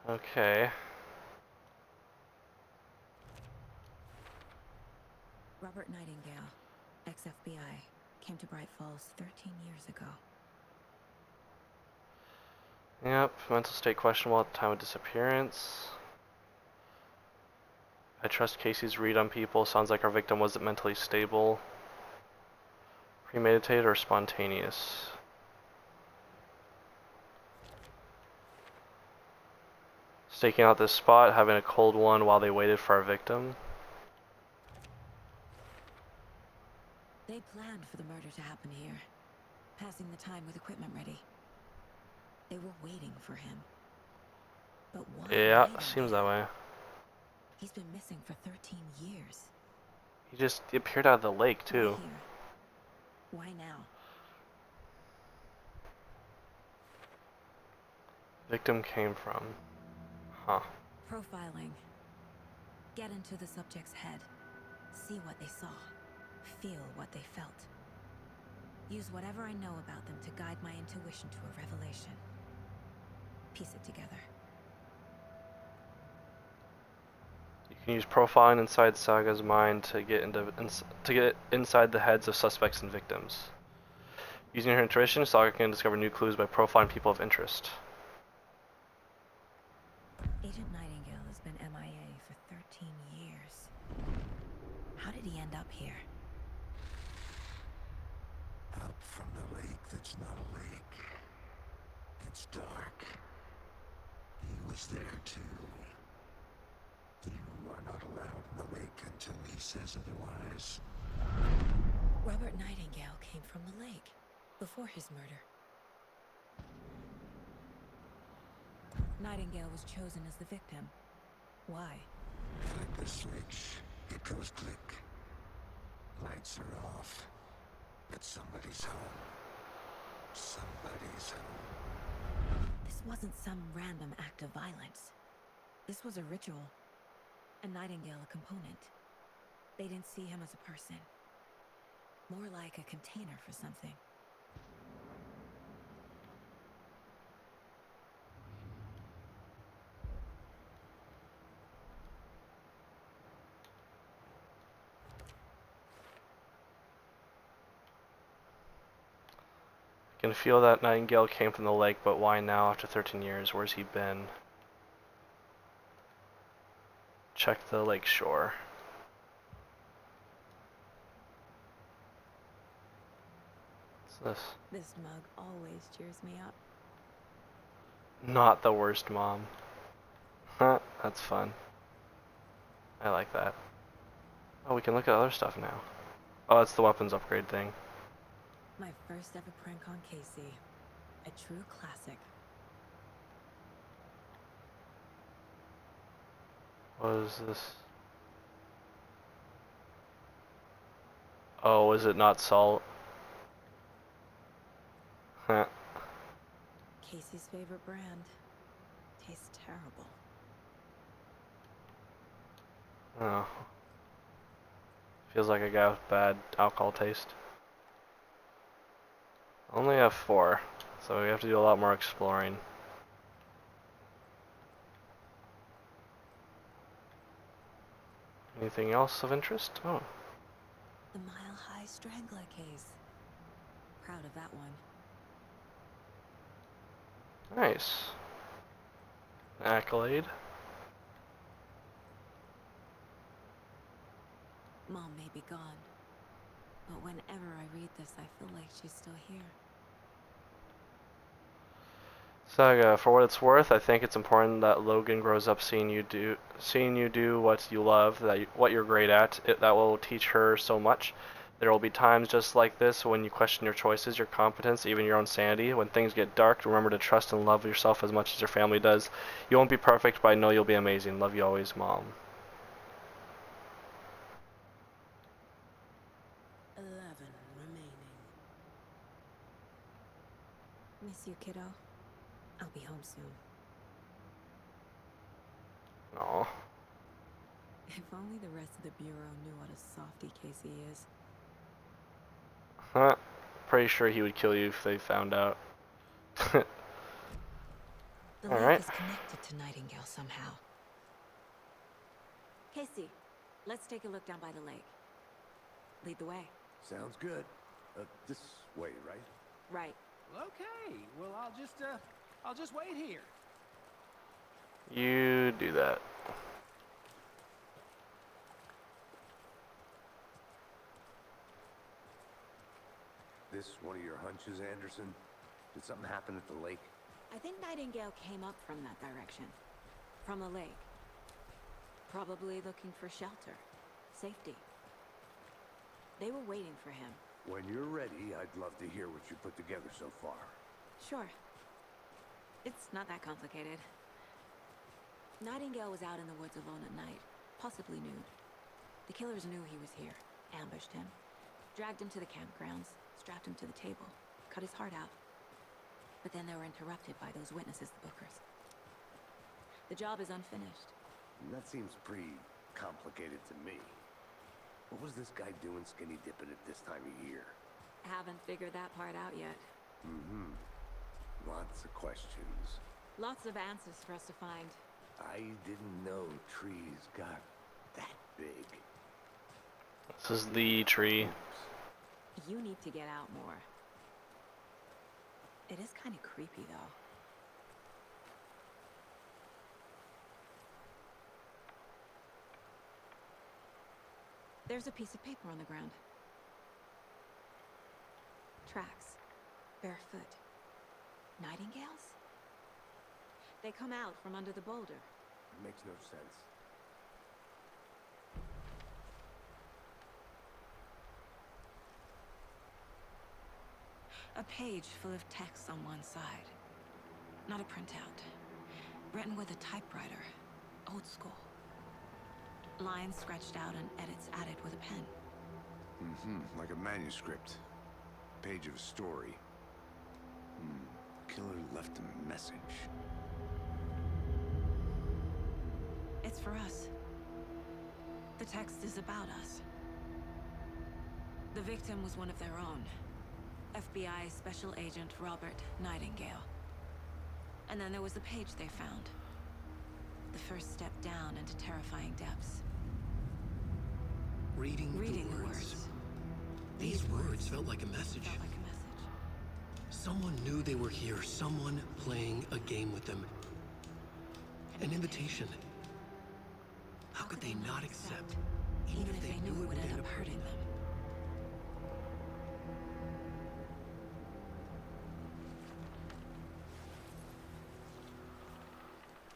Okay. Robert Nightingale, ex-FBI, came to Bright Falls 13 years ago. Yep, mental state questionable at the time of disappearance. I trust Casey's read on people. Sounds like our victim wasn't mentally stable. Premeditated or spontaneous? Staking out this spot, having a cold one while they waited for our victim. They planned for the murder to happen here, passing the time with equipment ready. They were waiting for him. But why? Yeah, seems that way. He's been missing for 13 years. He just appeared out of the lake, too. Why now? Victim came from. Huh. Profiling. Get into the subject's head. See what they saw. Feel what they felt. Use whatever I know about them to guide my intuition to a revelation. Piece it together. You can use profiling inside Saga's mind to get inside the heads of suspects and victims. Using her intuition, Saga can discover new clues by profiling people of interest. Agent Nightingale has been MIA for 13 years. How did he end up here? Out from the lake that's not a lake. It's dark. He was there too. You are not allowed in the lake until he says otherwise. Robert Nightingale came from the lake before his murder. Nightingale was chosen as the victim. Why? Flip the switch. It goes click. Lights are off. But somebody's home. Somebody's home. This wasn't some random act of violence. This was a ritual. And Nightingale a component. They didn't see him as a person. More like a container for something. I can feel that Nightingale came from the lake, but why now after 13 years? Where's he been? Check the lake shore. What's this? This mug always cheers me up. Not the worst mom. Huh, that's fun. I like that. Oh, we can look at other stuff now. Oh, that's the weapons upgrade thing. My first ever prank on Casey. A true classic. What is this? Oh, is it not salt? Huh. Casey's favorite brand. Tastes terrible. Oh. Feels like a guy with bad alcohol taste. Only have 4, so we have to do a lot more exploring. Anything else of interest? Oh. The Mile High Strangler case. Proud of that one. Nice. Accolade. Mom may be gone, but whenever I read this, I feel like she's still here. Saga, for what it's worth, I think it's important that Logan grows up seeing you do what you love, what you're great at. That will teach her so much. There will be times just like this when you question your choices, your competence, even your own sanity. When things get dark, remember to trust and love yourself as much as your family does. You won't be perfect, but I know you'll be amazing. Love you always, Mom. 11 remaining. Miss you, kiddo. I'll be home soon. Aw. If only the rest of the Bureau knew what a softy Casey is. Huh. Pretty sure he would kill you if they found out. The lake Alright. is connected to Nightingale somehow. Casey, let's take a look down by the lake. Lead the way. Sounds good. This way, right? Right. Okay, well, I'll just wait here. You do that. This one of your hunches, Anderson? Did something happen at the lake? I think Nightingale came up from that direction. From the lake. Probably looking for shelter. Safety. They were waiting for him. When you're ready, I'd love to hear what you put together so far. Sure. It's not that complicated. Nightingale was out in the woods alone at night, possibly nude. The killers knew he was here, ambushed him, dragged him to the campgrounds, strapped him to the table, cut his heart out. But then they were interrupted by those witnesses, the Bookers. The job is unfinished. That seems pretty complicated to me. What was this guy doing skinny dipping at this time of year? Haven't figured that part out yet. Mm-hmm. Lots of questions. Lots of answers for us to find. I didn't know trees got that big. This is the tree. You need to get out more. It is kind of creepy, though. There's a piece of paper on the ground. Tracks. Barefoot. Nightingales? They come out from under the boulder. It makes no sense. A page full of text on one side. Not a printout. Written with a typewriter. Old school. Lines scratched out and edits added with a pen. Mm-hmm, like a manuscript. Page of a story. Killer left a message. It's for us. The text is about us. The victim was one of their own. FBI Special Agent Robert Nightingale. And then there was the page they found. The first step down into terrifying depths. Reading the words. These words felt like a message. Someone knew they were here. Someone playing a game with them. An invitation. How could they not accept, even if they knew it would end up hurting them?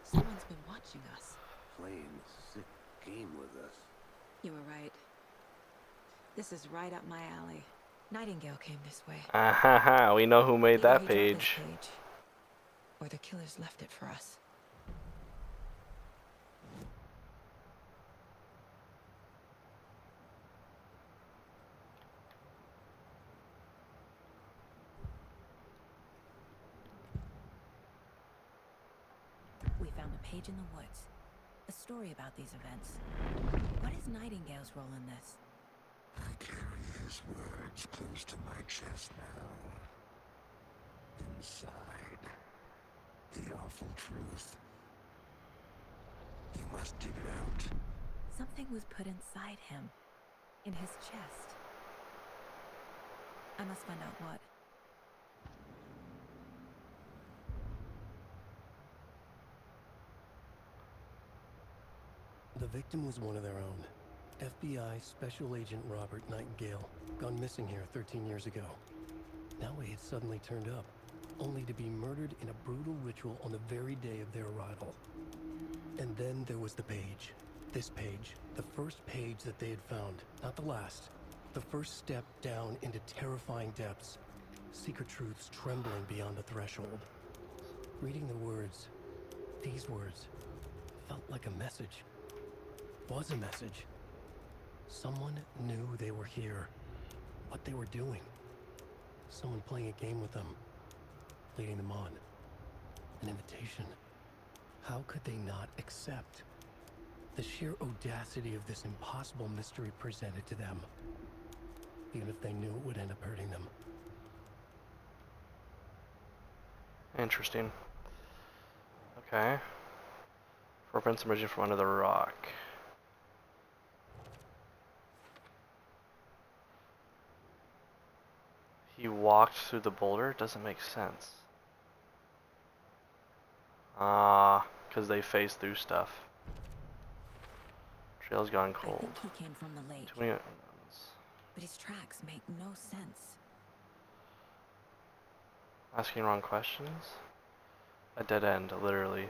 Someone's been watching us. Playing a sick game with us. You were right. This is right up my alley. Nightingale came this way. Ahaha, we know who made that Either he dropped page. this page, or the killers left it for us. We found a page in the woods. A story about these events. What is Nightingale's role in this? I carry his words close to my chest now. Inside, the awful truth. You must dig it out. Something was put inside him. In his chest. I must find out what. The victim was one of their own. FBI Special Agent Robert Nightingale, gone missing here 13 years ago. Now he had suddenly turned up, only to be murdered in a brutal ritual on the very day of their arrival. And then there was the page. This page, the first page that they had found, not the last. The first step down into terrifying depths. Secret truths trembling beyond the threshold. Reading the words, these words, felt like a message. Was a message. Someone knew they were here, what they were doing. Someone playing a game with them, leading them on. An invitation. How could they not accept? The sheer audacity of this impossible mystery presented to them, even if they knew it would end up hurting them. Interesting. Okay. Footprints emerging from under the rock. He walked through the boulder? Doesn't make sense. Because they phase through stuff. Trail's gone I cold. think he came from the lake. Too many unknowns. But his tracks make no sense. Asking wrong questions? A dead end, literally.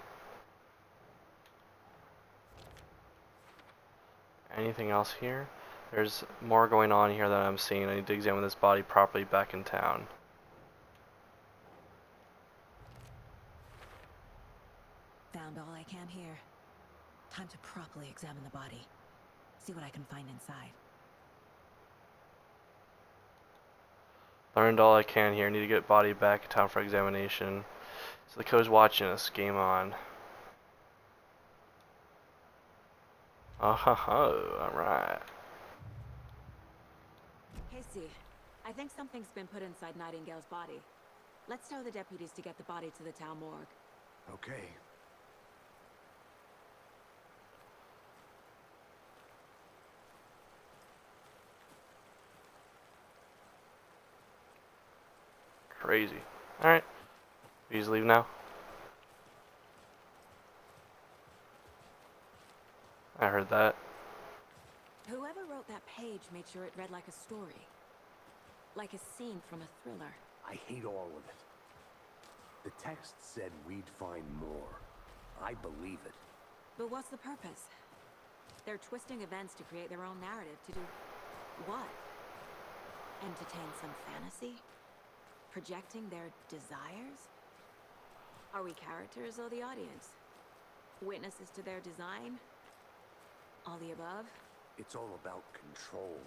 Anything else here? There's more going on here that I'm seeing. I need to examine this body properly back in town. Found all I can here. Time to properly examine the body. See what I can find inside. Learned all I can here. Need to get body back in town for examination. So the code's watching us. Game on. Oh ho ho, alright. Casey, I think something's been put inside Nightingale's body. Let's tell the deputies to get the body to the town morgue. Okay. Crazy. Alright. We just leave now? I heard that. Who Whoever wrote that page made sure it read like a story. Like a scene from a thriller. I hate all of it. The text said we'd find more. I believe it. But what's the purpose? They're twisting events to create their own narrative to do what? Entertain some fantasy? Projecting their desires? Are we characters or the audience? Witnesses to their design? All the above? It's all about control.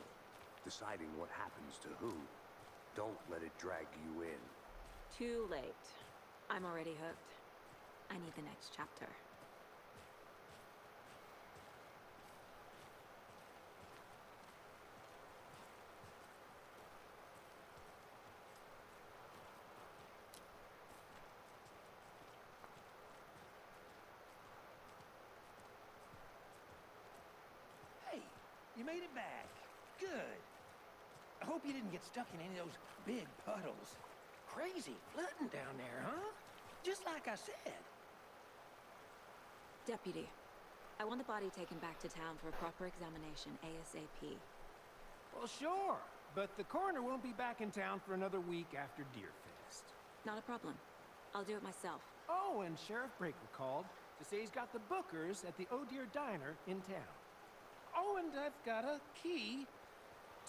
Deciding what happens to who. Don't let it drag you in. Too late. I'm already hooked. I need the next chapter. Hey, you made it back. Good. I hope you didn't get stuck in any of those big puddles. Crazy flooding down there, huh? Just like I said. Deputy, I want the body taken back to town for a proper examination ASAP. Well, sure. But the coroner won't be back in town for another week after Deerfest. Not a problem. I'll do it myself. Oh, and Sheriff Breaker called to say he's got the Bookers at the Oh Deer Diner in town. Oh, and I've got a key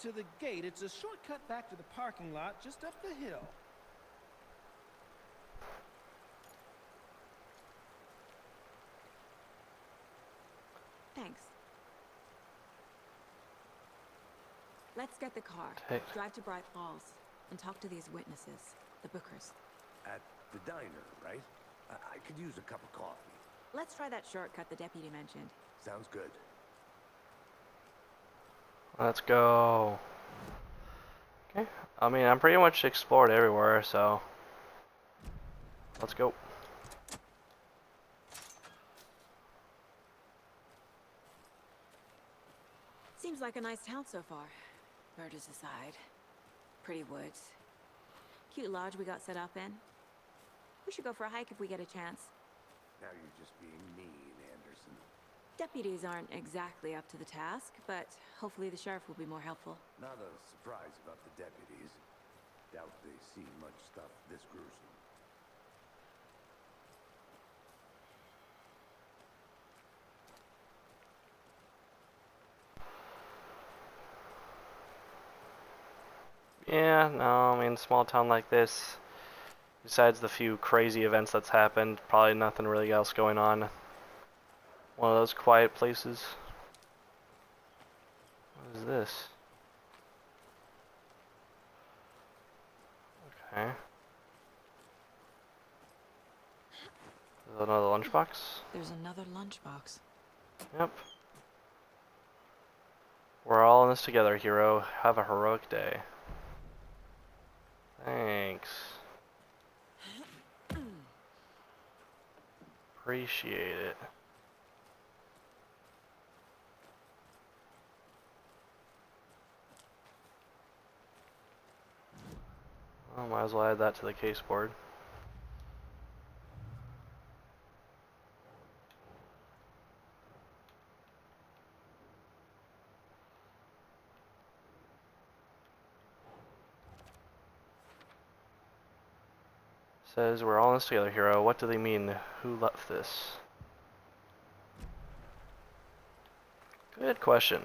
to the gate. It's a shortcut back to the parking lot just up the hill. Thanks. Let's get the car, drive to Bright Falls, and talk to these witnesses, the Bookers. At the diner, right? I could use a cup of coffee. Let's try that shortcut the deputy mentioned. Sounds good. Let's go. Okay. I mean, I'm pretty much explored everywhere, so let's go. Seems like a nice town so far. Murders aside. Pretty woods. Cute lodge we got set up in. We should go for a hike if we get a chance. Now you're just being mean, Anderson. Deputies aren't exactly up to the task, but hopefully the sheriff will be more helpful. Not a surprise about the deputies. Doubt they see much stuff this gruesome. Yeah, no, I mean, small town like this, besides the few crazy events that's happened, probably nothing really else going on. One of those quiet places. What is this? Okay. There's another lunchbox? There's another lunchbox. Yep. We're all in this together, hero. Have a heroic day. Thanks. Appreciate it. Well, might as well add that to the case board. Says, we're all in this together, hero. What do they mean? Who left this? Good question.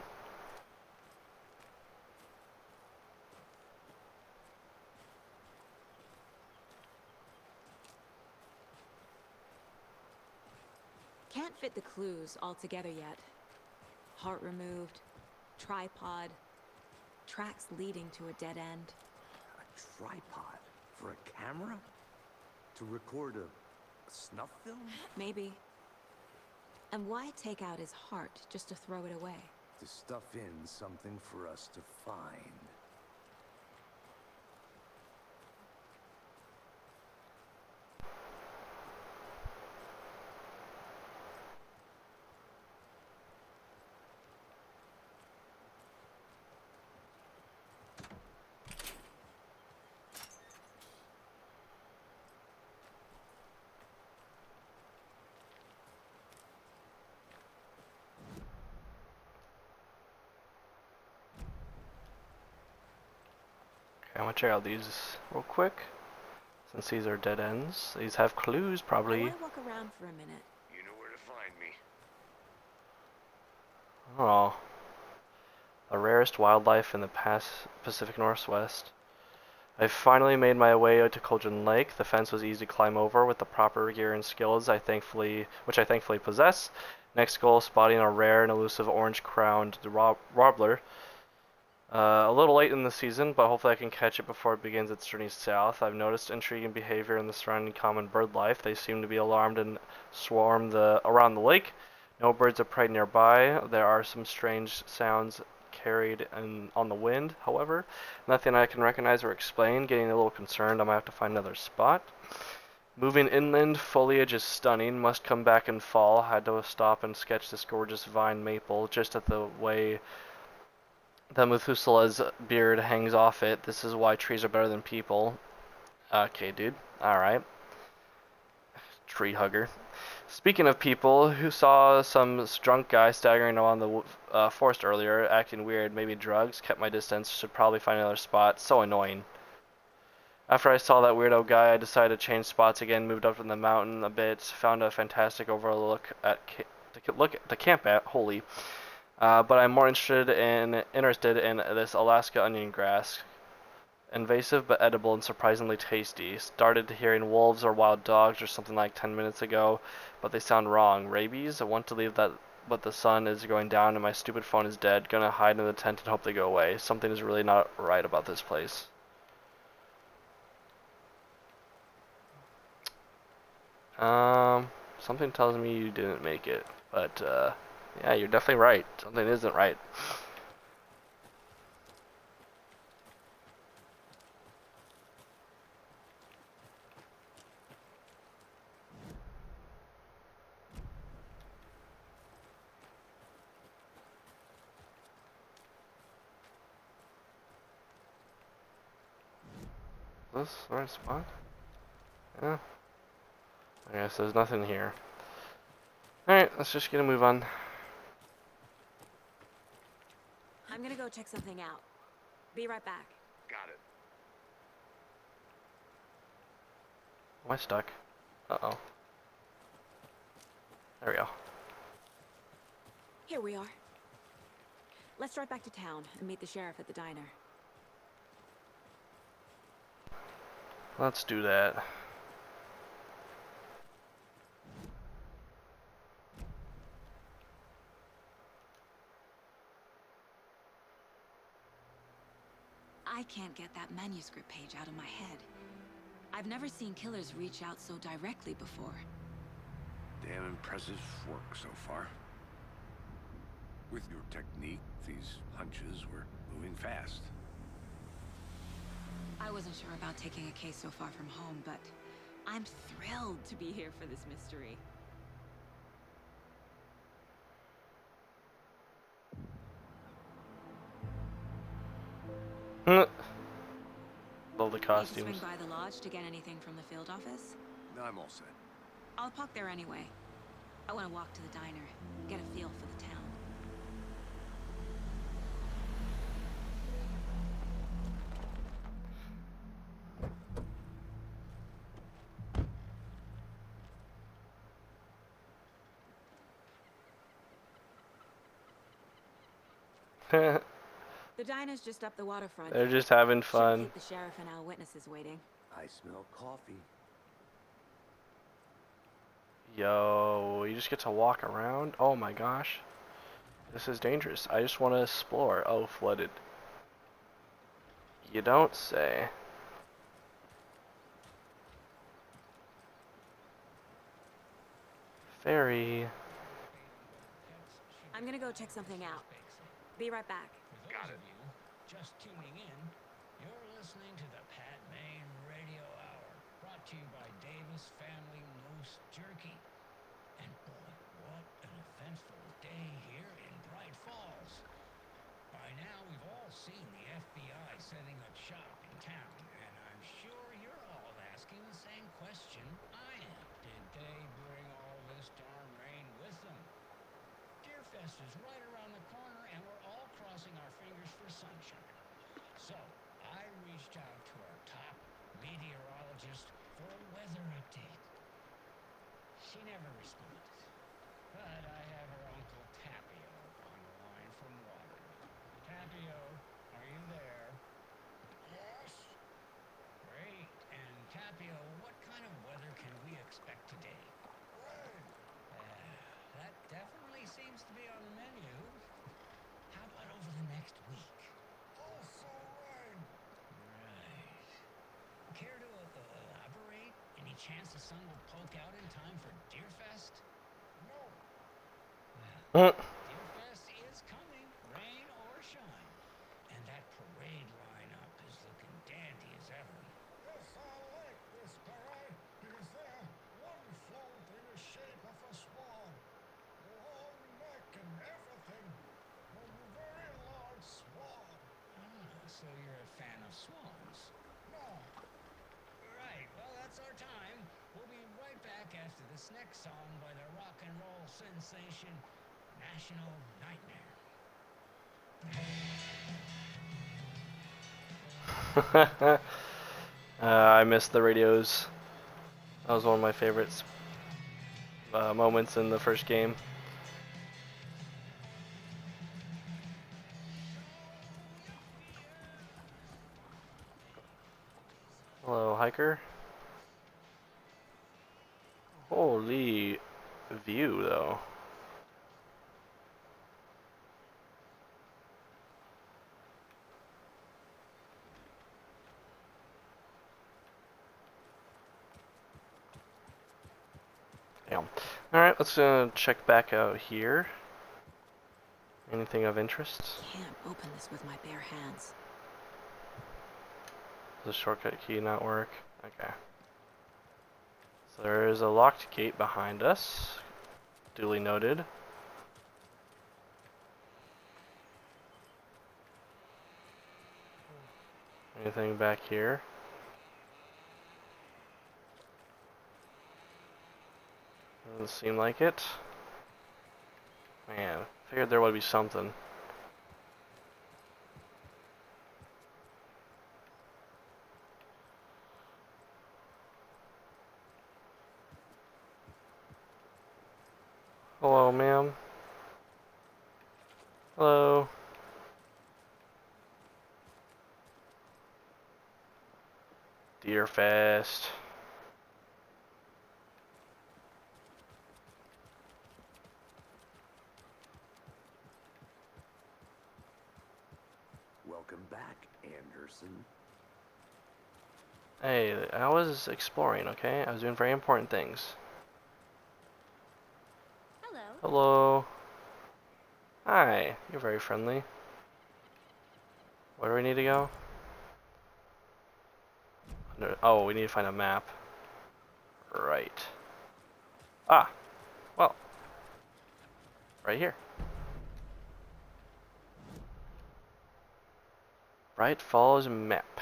Can't fit the clues all together yet. Heart removed, tripod, tracks leading to a dead end. A tripod? For a camera? To record a snuff film? Maybe. And why take out his heart just to throw it away? To stuff in something for us to find. I'm gonna check out these real quick. Since these are dead ends. These have clues, I probably. want to walk around for a minute. You know where to find me. Oh. The rarest wildlife in the Pacific Northwest. I finally made my way out to Cauldron Lake. The fence was easy to climb over with the proper gear and skills which I thankfully possess. Next goal, spotting a rare and elusive orange-crowned warbler. A little late in the season, but hopefully I can catch it before it begins its journey south. I've noticed intriguing behavior in the surrounding common bird life. They seem to be alarmed and swarm around the lake. No birds of prey nearby. There are some strange sounds carried on the wind, however. Nothing I can recognize or explain. Getting a little concerned. I might have to find another spot. Moving inland, foliage is stunning. Must come back in fall. Had to stop and sketch this gorgeous vine maple just at the way that Methuselah's beard hangs off it. This is why trees are better than people. Okay, dude. Alright. Tree hugger. Speaking of people, who saw some drunk guy staggering along the forest earlier, acting weird, maybe drugs, kept my distance, should probably find another spot. So annoying. After I saw that weirdo guy, I decided to change spots again, moved up in the mountain a bit, found a fantastic overlook to camp at. Holy. But I'm more interested in this Alaska onion grass. Invasive but edible and surprisingly tasty. Started hearing wolves or wild dogs or something like 10 minutes ago, but they sound wrong. Rabies? I want to leave that, but the sun is going down and my stupid phone is dead. Gonna hide in the tent and hope they go away. Something is really not right about this place. Something tells me you didn't make it, but yeah, you're definitely right. Something isn't right. Is this the right spot? Yeah. I guess there's nothing here. Alright, let's just get a move on. I'm gonna go check something out. Be right back. Got it. Am I stuck? Uh-oh. There we go. Here we are. Let's drive back to town and meet the sheriff at the diner. Let's do that. I can't get that manuscript page out of my head. I've never seen killers reach out so directly before. Damn impressive work so far. With your technique, these hunches were moving fast. I wasn't sure about taking a case so far from home, but I'm thrilled to be here for this mystery. Love the Need to costumes. swing by the lodge to get anything from the field office? No, I'm all set. I'll park there anyway. I want to walk to the diner, get a feel for the town. The diner's just up the waterfront. They're just having Shouldn't fun. keep the sheriff and our witnesses waiting. I smell coffee. Yo, you just get to walk around? Oh my gosh. This is dangerous. I just want to explore. Oh, flooded. You don't say. Ferry. I'm gonna go check something out. Be right back. Got it. Just tuning in, you're listening to the Pat Maine Radio Hour, brought to you by Davis Family Moose Jerky. And boy, what an eventful day here in Bright Falls. By now, we've all seen the FBI setting up shop in town, and I'm sure you're all asking the same question I am. Did they bring all this darn rain with them? Deerfest is right around the corner, and we're all crossing our fingers for sunshine. So, I reached out chance the sun will poke out in time for Deerfest? No. Mm. Deerfest is coming, rain or shine. And that parade lineup is looking dandy as ever. Yes, I like this parade because they're one float in the shape of a swan. Long neck and everything. A very large swan. So you're a fan of swans? No. Right, well, that's our time. We'll be right back after this next song by the rock and roll sensation, National Nightmare. I missed the radios. That was one of my favorites moments in the first game. Hello, hiker. Holy view, though. Damn. Alright, let's check back out here. Anything of interest? Can't open this with my bare hands. Does the shortcut key not work? Okay. So there is a locked gate behind us. Duly noted. Anything back here? Doesn't seem like it. Man, figured there would be something. Hello, ma'am. Hello. Deerfest. Welcome back, Anderson. Hey, I was exploring, okay? I was doing very important things. Hello. Hello. Hi, you're very friendly. Where do we need to go? Oh, we need to find a map. Right. Ah, well. Right here. Bright Falls map.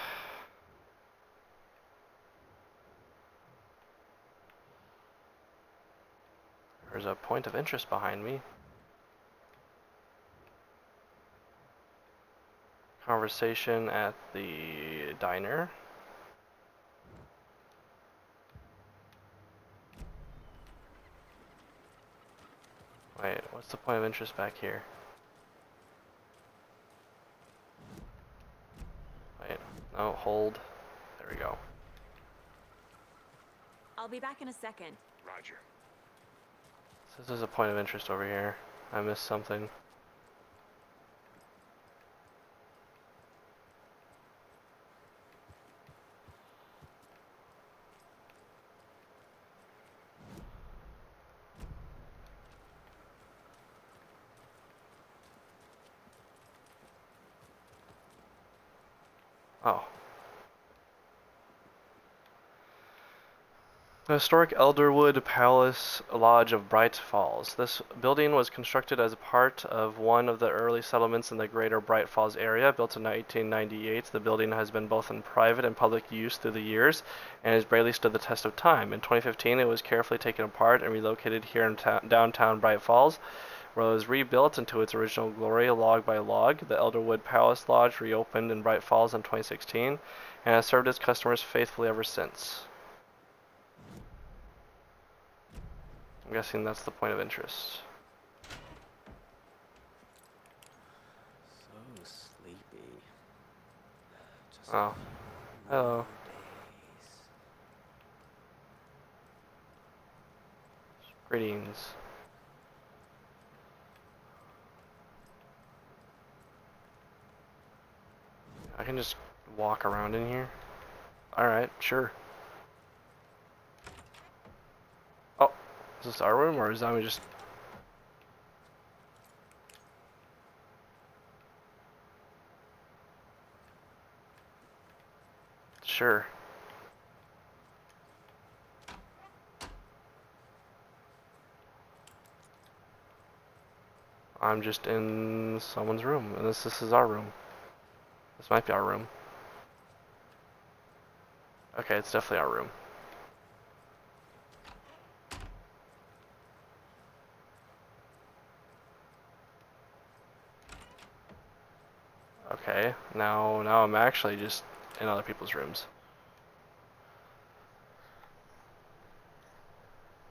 There's a point of interest behind me. Conversation at the diner. Wait, what's the point of interest back here? Wait, no, hold. There we go. I'll be back in a second. Roger. Says there's a point of interest over here. I missed something. Oh. The historic Elderwood Palace Lodge of Bright Falls. This building was constructed as a part of one of the early settlements in the greater Bright Falls area. Built in 1898, the building has been both in private and public use through the years and has bravely stood the test of time. In 2015, it was carefully taken apart and relocated here in downtown Bright Falls, where it was rebuilt into its original glory log by log. The Elderwood Palace Lodge reopened in Bright Falls in 2016 and has served its customers faithfully ever since. I'm guessing that's the point of interest. So sleepy. Just Oh. Hello. Greetings. I can just walk around in here. Alright, sure. Is this our room, or is that we just... Sure. I'm just in someone's room, and this is our room. This might be our room. Okay, it's definitely our room. Okay, now I'm actually just in other people's rooms.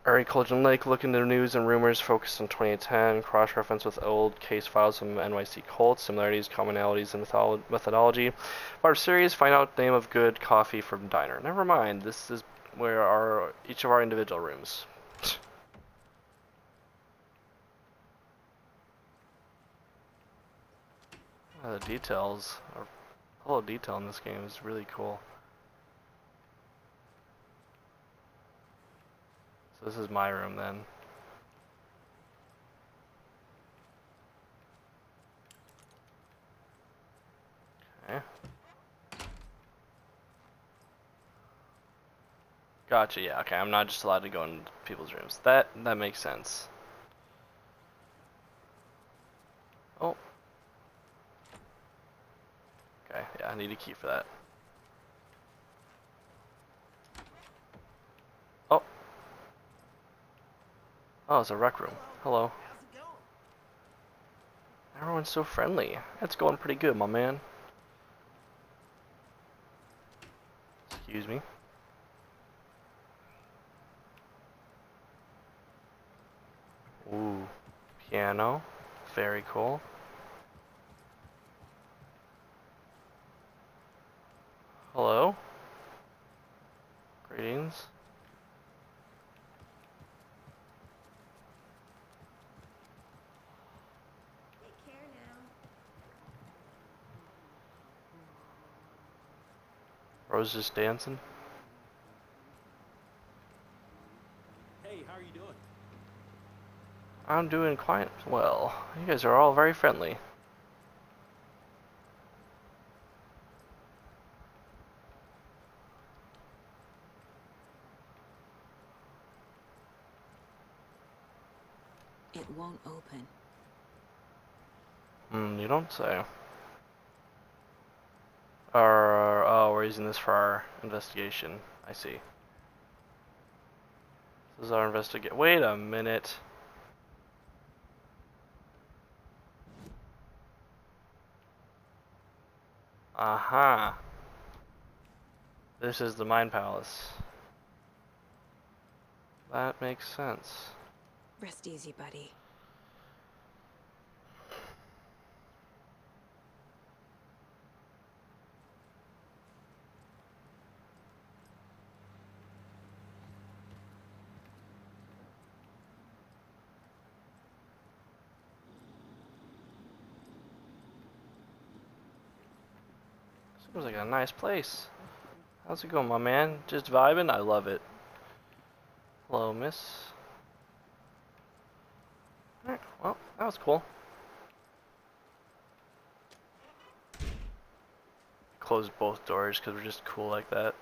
Ari Colgan Lake, look into news and rumors focused on 2010, cross-reference with old case files from NYC Colt, similarities, commonalities, and methodology. Our series, find out name of good coffee from diner. Never mind, this is where each of our individual rooms. The details, a little detail in this game is really cool. So this is my room then. Okay. Gotcha, yeah, okay, I'm not just allowed to go into people's rooms. That makes sense. Oh. Okay, yeah, I need a key for that. Oh. Oh, it's a rec room. Hello. Everyone's so friendly. It's going pretty good, my man. Excuse me. Ooh, piano. Very cool. Hello. Greetings. Take care now. Rose just dancing. Hey, how are you doing? I'm doing quite well. You guys are all very friendly. It won't open. You don't say. Oh, we're using this for our investigation. I see. This is our investigate. Wait a minute. Aha. This is the Mind Palace. That makes sense. Rest easy, buddy. Seems like a nice place. How's it going, my man? Just vibing? I love it. Hello, miss. Alright, well, that was cool. Close both doors because we're just cool like that.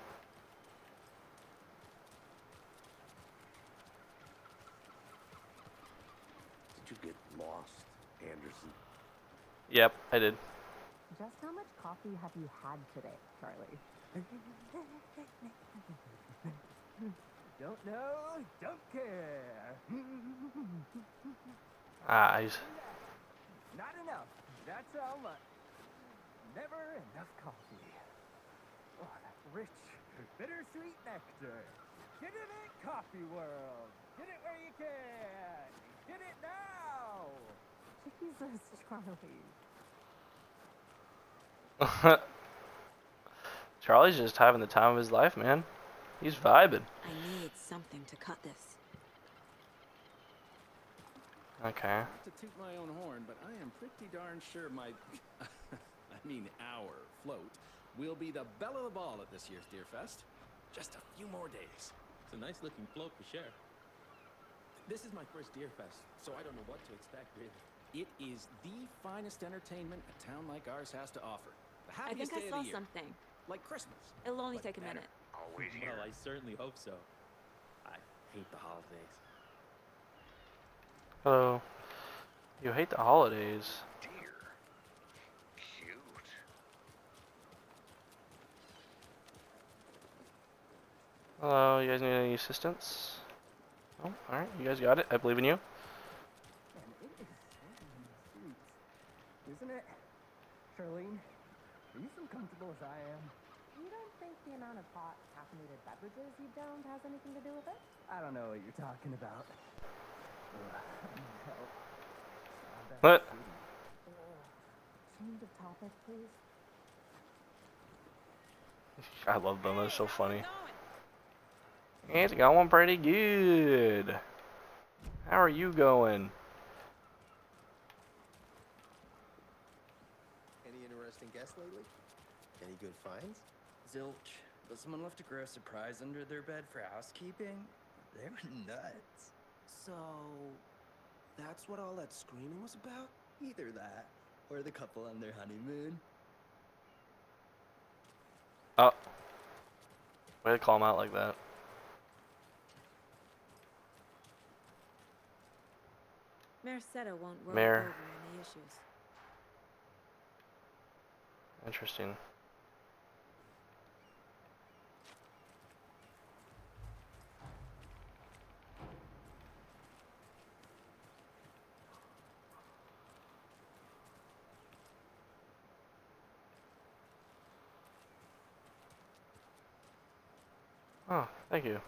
Did you get lost, Anderson? Yep, I did. Just how much coffee have you had today, Charlie? Don't know, don't care. Not enough. That's how much. Never enough coffee. Oh, that rich, bittersweet nectar. Get it in Coffee World. Get it where you can. Get it now. Jesus, Charlie. Charlie's just having the time of his life, man. He's vibing. I need something to cut this. Okay. Not to toot my own horn, but I am pretty darn sure my, I mean our float will be the belle of the ball at this year's Deer Fest. Just a few more days. It's a nice looking float for sure. This is my first Deer Fest, so I don't know what to expect, really. It is the finest entertainment a town like ours has to offer. The I think happiest I day saw of the year. something. Like Christmas. It'll only but take a better. minute. Always here. Well, I certainly hope so. I hate the holidays. Hello. You hate the holidays. Dear. Cute. Hello, you guys need any assistance? Oh, alright, you guys got it. I believe in you. And it is sweet, isn't it? Charlene, are you so comfortable as I am? You don't think the amount of hot, caffeinated beverages you downed has anything to do with it? I don't know what you're talking about. What? Change of topic, please. I love them. They're so funny. It's going pretty good. How are you going? Any interesting guests lately? Any good finds? Zilch, but someone left a gross surprise under their bed for housekeeping? They were nuts. So, that's what all that screaming was about? Either that, or the couple on their honeymoon. Oh. Way to call him out like that. Merceda won't roll Mare. over any issues. Interesting. Oh, thank you.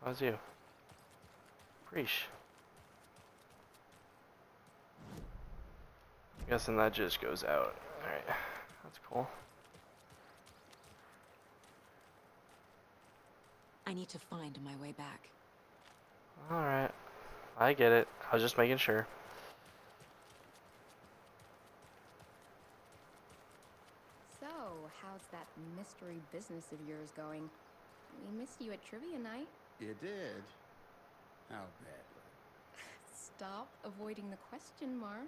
That was you. Preach. Guessing that just goes out. Alright, that's cool. I need to find my way back. Alright. I get it. I was just making sure. So, how's that mystery business of yours going? We missed you at trivia night. You did? How badly? Stop avoiding the question, Mark.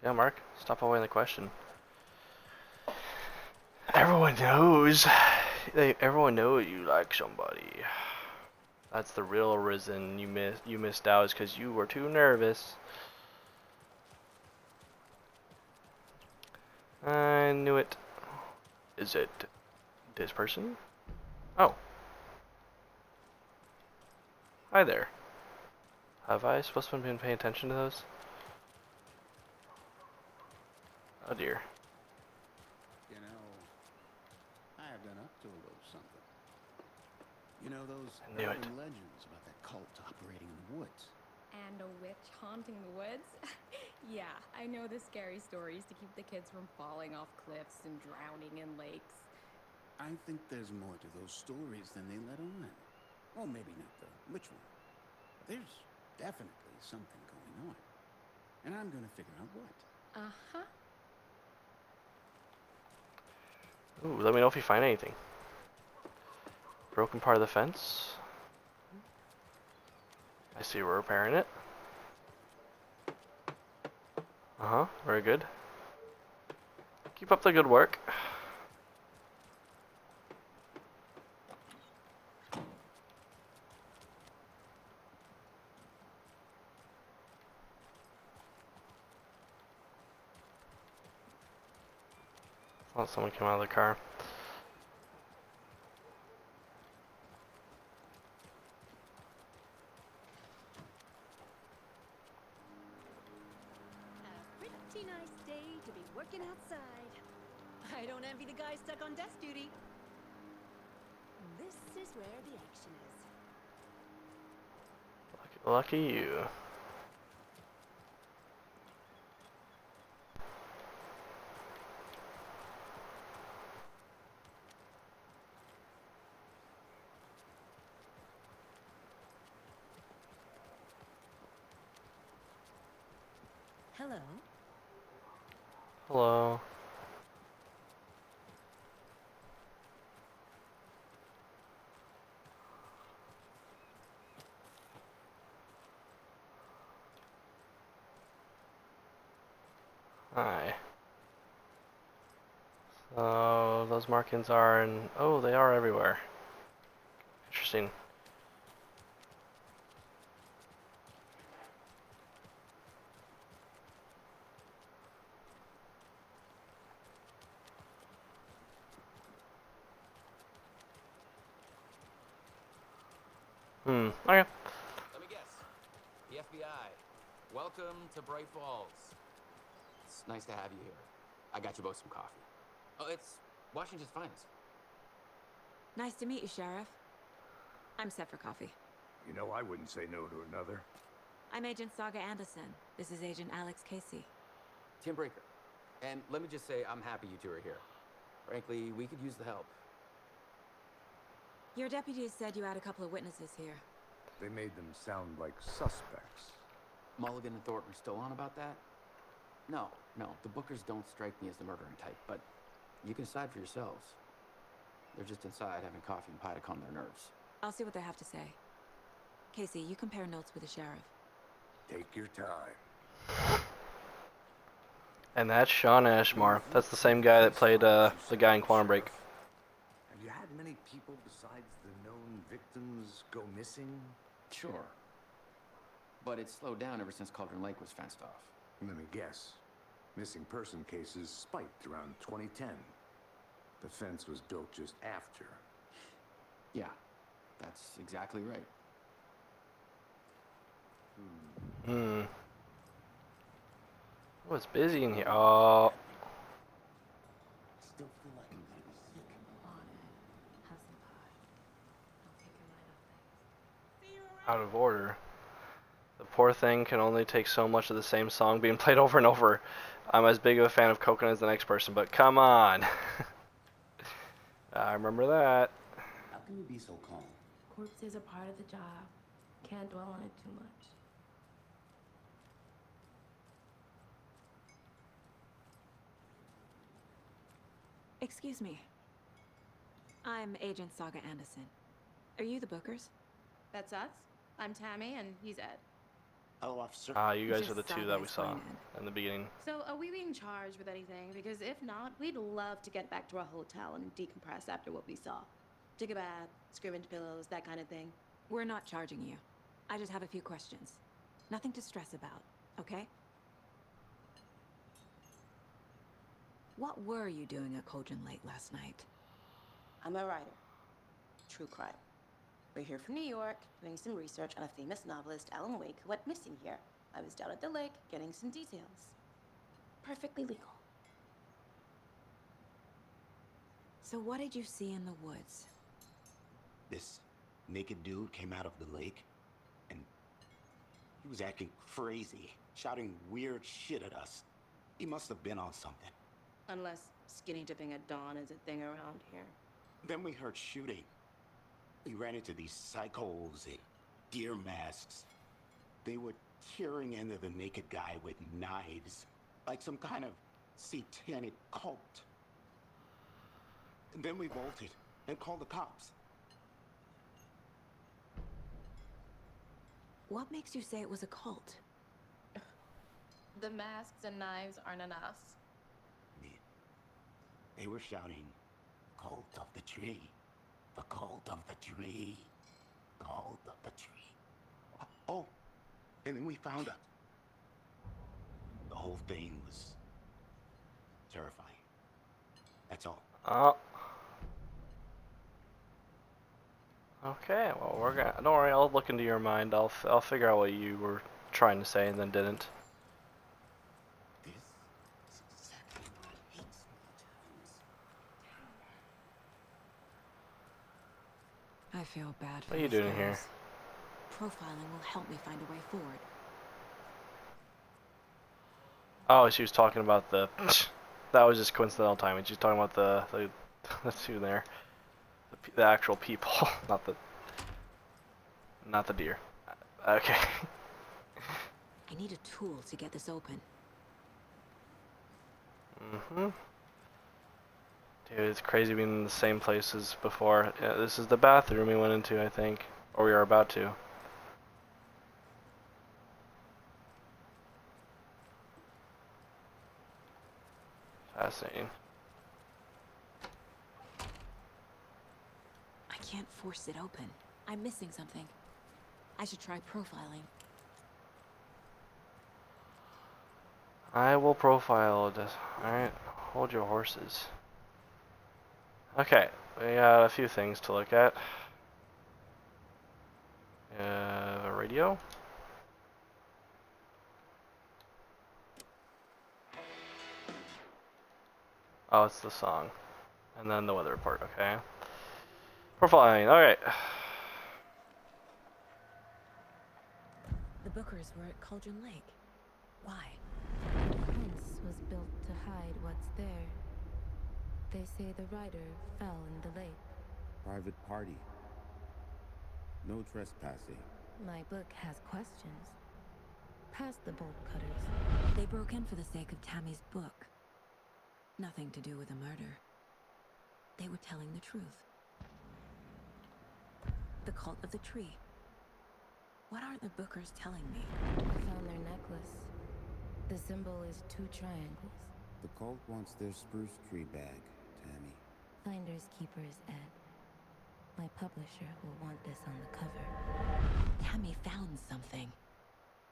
Yeah, Mark, stop avoiding the question. Everyone knows. Everyone knows you like somebody. That's the real reason you missed out is because you were too nervous. I knew it. Is it this person? Oh. Hi there. Have I supposed to have been paying attention to those? Oh dear. You know, I have been up to a little something. You know those I knew it. urban legends about that cult operating in the woods? And a witch haunting the woods? Yeah, I know the scary stories to keep the kids from falling off cliffs and drowning in lakes. I think there's more to those stories than they let on. Well, maybe not the witch one. But there's definitely something going on. And I'm gonna figure out what. Uh-huh. Ooh, let me know if you find anything. Broken part of the fence. I see we're repairing it. Uh-huh, very good. Keep up the good work. Thought someone came out of the car. Pretty nice day to be working outside. I don't envy the guy stuck on desk duty. This is where the action is. Lucky you. Hello. Hello. Hi. So those markings are in. Oh, they are everywhere. Interesting. Okay. Let me guess. The FBI. Welcome to Bright Falls. It's nice to have you here. I got you both some coffee. Oh, it's Washington's finest. Nice to meet you, Sheriff. I'm set for coffee. You know, I wouldn't say no to another. I'm Agent Saga Anderson. This is Agent Alex Casey. Tim Breaker. And let me just say, I'm happy you two are here. Frankly, we could use the help. Your deputies said you had a couple of witnesses here. They made them sound like suspects. Mulligan and Thornton are still on about that? No, the Bookers don't strike me as the murdering type, but you can decide for yourselves. They're just inside having coffee and pie to calm their nerves. I'll see what they have to say. Casey, you compare notes with the sheriff. Take your time. And that's Sean Ashmore. That's the same guy that played the guy in Quantum Break. Have you had many people besides the known victims go missing? Sure. But it's slowed down ever since Cauldron Lake was fenced off. Let me guess. Missing person cases spiked around 2010. The fence was built just after. Yeah, that's exactly right. Oh, it's busy in here. Oh. Still feel like I'm kind of sick. Have some pie. I'll take your mind off things. Out of order. The poor thing can only take so much of the same song being played over and over. I'm as big of a fan of Coconut as the next person, but come on. I remember that. How can you be so calm? Corpses are part of the job. Can't dwell on it too much. Excuse me. I'm Agent Saga Anderson. Are you the Bookers? That's us. I'm Tammy, and he's Ed. Hello, officer. You guys Just are the two Saga that we saw explain in the beginning. So, are we being charged with anything? Because if not, we'd love to get back to our hotel and decompress after what we saw. Take a bath, scream into pillows, that kind of thing. We're not charging you. I just have a few questions. Nothing to stress about, okay? What were you doing at Cauldron Lake last night? I'm a writer. True crime. We're here from New York, doing some research on a famous novelist, Alan Wake, who went missing here. I was down at the lake, getting some details. Perfectly legal. So what did you see in the woods? This naked dude came out of the lake, and he was acting crazy, shouting weird shit at us. He must have been on something. Unless skinny dipping at dawn is a thing around here. Then we heard shooting. We ran into these psychos in deer masks. They were tearing into the naked guy with knives, like some kind of satanic cult. And then we bolted and called the cops. What makes you say it was a cult? The masks and knives aren't on us. They were shouting, "Cult of the tree, the cult of the tree, cult of the tree." Oh, and then we found out. The whole thing was terrifying. That's all. Oh. Okay, well we're gonna. Don't worry, I'll look into your mind. I'll figure out what you were trying to say and then didn't. I feel bad for What are you these doing here? guys. Profiling will help me find a way forward. Oh, she was talking about the. That was just coincidental timing. She's talking about the two there, the actual people, not the deer. Okay. I need a tool to get this open. Dude, it's crazy being in the same place as before. Yeah, this is the bathroom we went into, I think, or we are about to. Fascinating. I can't force it open. I'm missing something. I should try profiling. I will profile this. Alright, hold your horses. Okay, we got a few things to look at. A radio. Oh, it's the song. And then the weather report, okay. Profiling, alright. The Bookers were at Cauldron Lake. Why? Once was built to hide what's there. They say the rider fell in the lake. Private party. No trespassing. My book has questions. Past the bolt cutters. They broke in for the sake of Tammy's book. Nothing to do with a murder. They were telling the truth. The cult of the tree. What are the Bookers telling me? I found their necklace. The symbol is 2 triangles. The cult wants their spruce tree bag, Tammy. Finders keepers, Ed. My publisher will want this on the cover. Tammy found something.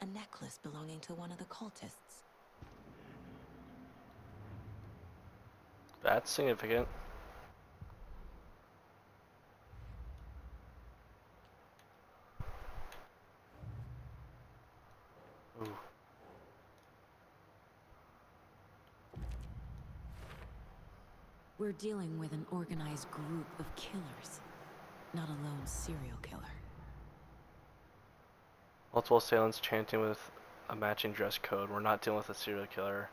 A necklace belonging to one of the cultists. That's significant. Ooh. We're dealing with an organized group of killers, not a lone serial killer. Multiple assailants chanting with a matching dress code. We're not dealing with a serial killer.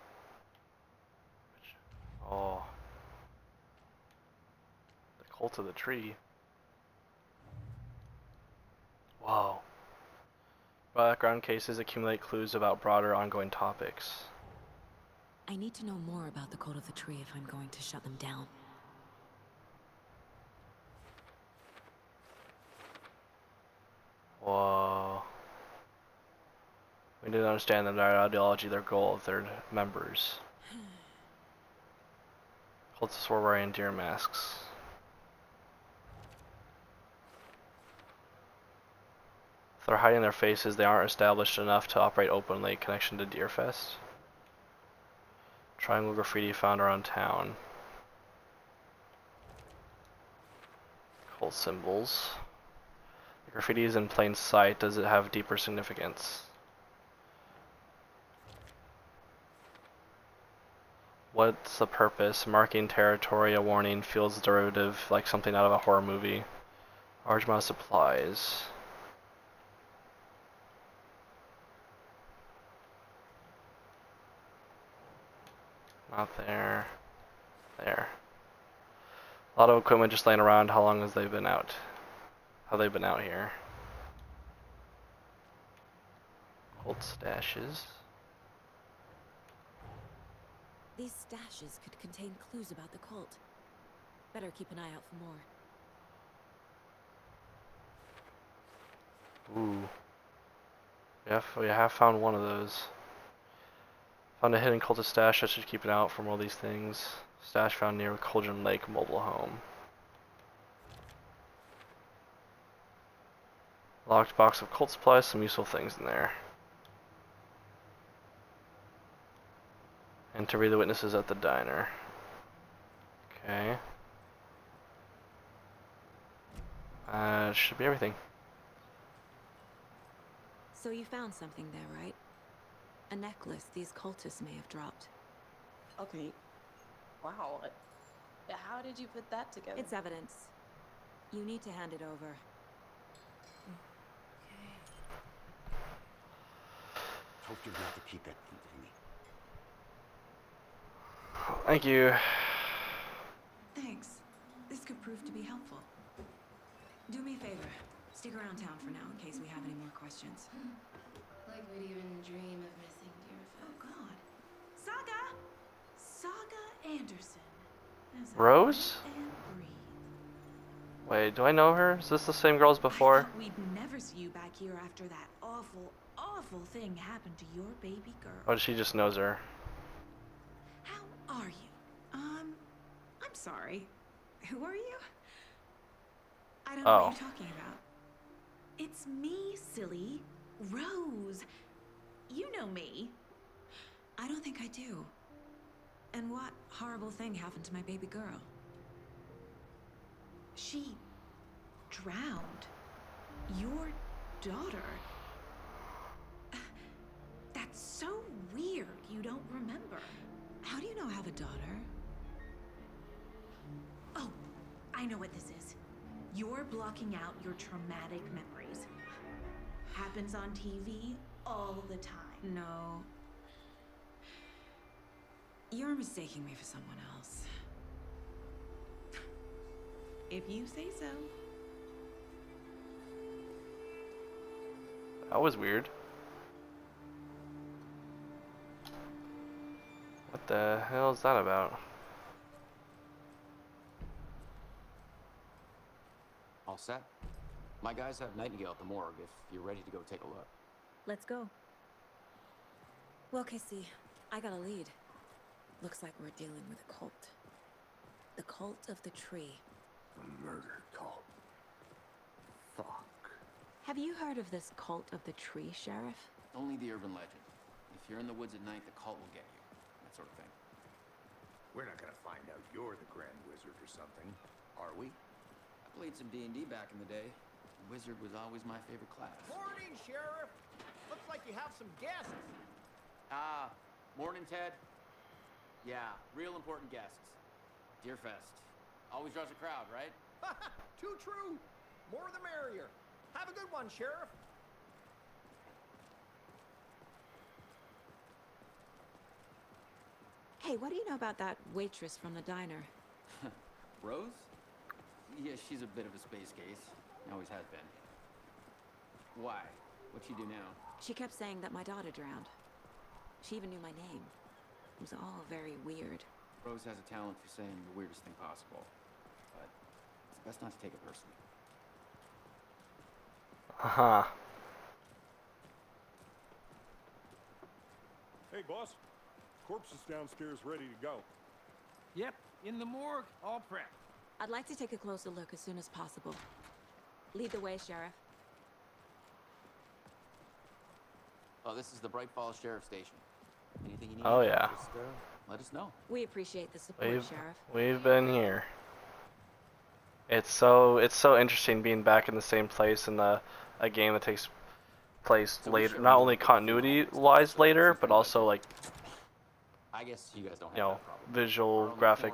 Oh. The cult of the tree. Wow. Background cases accumulate clues about broader ongoing topics. I need to know more about the cult of the tree if I'm going to shut them down. Whoa. We need to understand their ideology, their goal, their members. Cultists were wearing deer masks. If they're hiding their faces, they aren't established enough to operate openly. Connection to Deerfest. Triangle graffiti found around town. Cult symbols. The graffiti is in plain sight. Does it have deeper significance? What's the purpose? Marking territory, a warning, feels derivative, like something out of a horror movie. Large amount of supplies. Not there. There. A lot of equipment just laying around. How long has they been out? How they been out here? Old stashes. These stashes could contain clues about the cult. Better keep an eye out for more. Ooh. We have found one of those. Found a hidden cultist stash. I should keep an eye out for all these things. Stash found near Cauldron Lake mobile home. Locked box of cult supplies. Some useful things in there. Interview the witnesses at the diner. Okay. Should be everything. So you found something there, right? A necklace these cultists may have dropped. Okay. Wow. How did you put that together? It's evidence. You need to hand it over. Told you not to keep that thing to me. Thank you. Thanks. This could prove to be helpful. Do me a favor. Stick around town for now in case we have any more questions. Like we'd even dream of missing Deerfest. Oh God. Saga! Saga Anderson. Rose? Wait, do I know her? Is this the same girl as before? We'd never see you back here after that awful, awful thing happened to your baby girl. Or she just knows her? How are you? Sorry. Who are you? I don't know what you're talking about. It's me, silly. Rose. You know me. I don't think I do. And what horrible thing happened to my baby girl? She drowned. Your daughter. That's so weird you don't remember. How do you know I have a daughter? Oh, I know what this is. You're blocking out your traumatic memories. Happens on TV all the time. No. You're mistaking me for someone else. If you say so. That was weird. What the hell is that about? All set? My guys have Nightingale at the morgue if you're ready to go take a look. Let's go. Well, Casey, I got a lead. Looks like we're dealing with a cult. The cult of the tree. A murder cult. Fuck. Have you heard of this cult of the tree, Sheriff? Only the urban legend. If you're in the woods at night, the cult will get you. That sort of thing. We're not gonna find out you're the Grand Wizard or something, are we? I played some D&D back in the day. Wizard was always my favorite class. Morning, Sheriff. Looks like you have some guests. Morning, Ted. Yeah, real important guests. Deerfest. Always draws a crowd, right? Too true. More the merrier. Have a good one, Sheriff. Hey, what do you know about that waitress from the diner? Rose? Yeah, she's a bit of a space case. Always has been. Why? What'd she do now? She kept saying that my daughter drowned. She even knew my name. It was all very weird. Rose has a talent for saying the weirdest thing possible. But it's best not to take it personally. Uh-huh. Hey, boss. Corpse is downstairs ready to go. Yep, in the morgue, all prepped. I'd like to take a closer look as soon as possible. Lead the way, Sheriff. Oh, this is the Bright Falls Sheriff Station. Anything you need? Oh, yeah. Just, let us know. We appreciate the support, Sheriff. We've been here. It's so interesting being back in the same place in a game that takes place later, not only continuity-wise later, but also like, I guess you guys don't have you know, that problem. visual graphic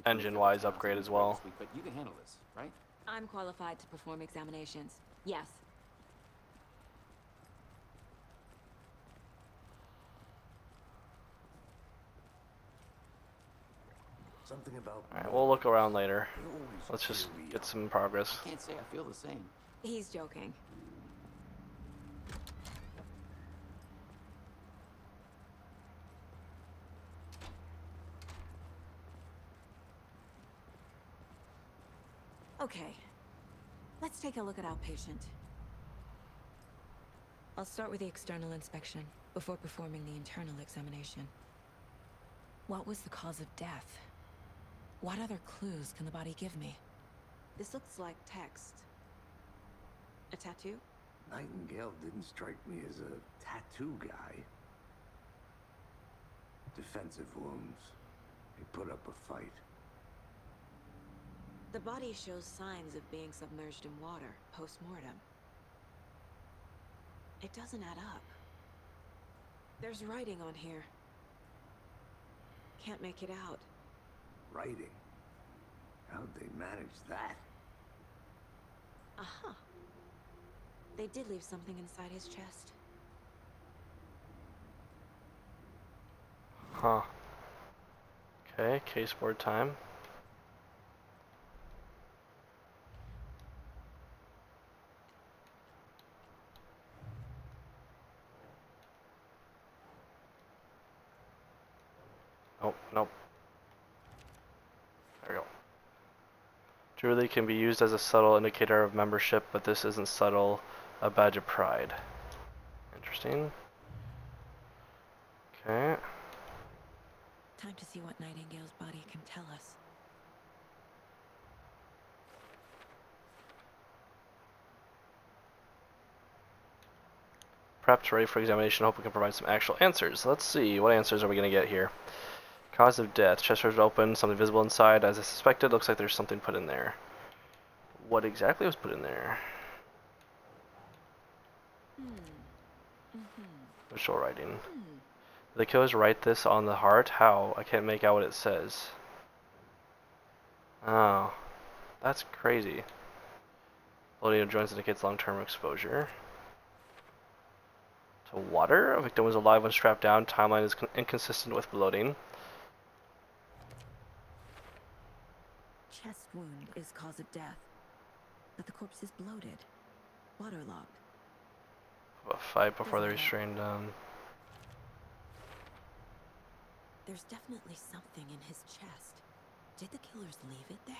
engine-wise upgrade as well. But you can handle this, right? I'm qualified to perform examinations. Yes. Something about. Alright, we'll look around later. Let's just get some progress. I can't say I feel the same. He's joking. Okay. Let's take a look at our patient. I'll start with the external inspection before performing the internal examination. What was the cause of death? What other clues can the body give me? This looks like text. A tattoo? Nightingale didn't strike me as a tattoo guy. Defensive wounds. He put up a fight. The body shows signs of being submerged in water post-mortem. It doesn't add up. There's writing on here. Can't make it out. Writing? How'd they manage that? Aha. They did leave something inside his chest. Huh. Okay, case board time. Oh, nope. There we go. Jewelry can be used as a subtle indicator of membership, but this isn't subtle, a badge of pride. Interesting. Okay. Time to see what Nightingale's body can tell us. prepped, ready for examination. Hope we can provide some actual answers. Let's see, what answers are we going to get here? Cause of death. Chest drawers open, something visible inside. As I suspected, looks like there's something put in there. What exactly was put in there? Visual writing. The killers write this on the heart? How? I can't make out what it says. Oh. That's crazy. Loading of joints indicates long-term exposure. To water? A victim was alive when strapped down. Timeline is inconsistent with bloating. Chest wound is cause of death, but the corpse is bloated, waterlogged. A fight before they're restrained down. There's definitely something in his chest. Did the killers leave it there?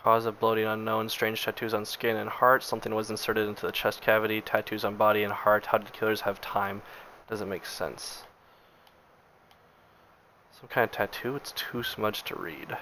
Cause of bloating unknown. Strange tattoos on skin and heart. Something was inserted into the chest cavity. Tattoos on body and heart. How did killers have time? Doesn't make sense. Some kind of tattoo? It's too smudged to read.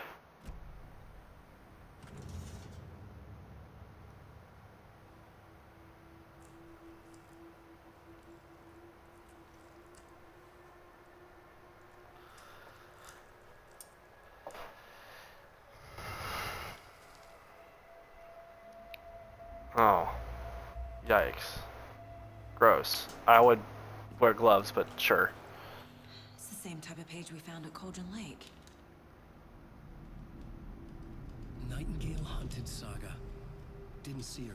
Oh. Yikes. Gross. I would wear gloves, but sure. It's the same type of page we found at Cauldron Lake. Nightingale hunted Saga. Didn't see her.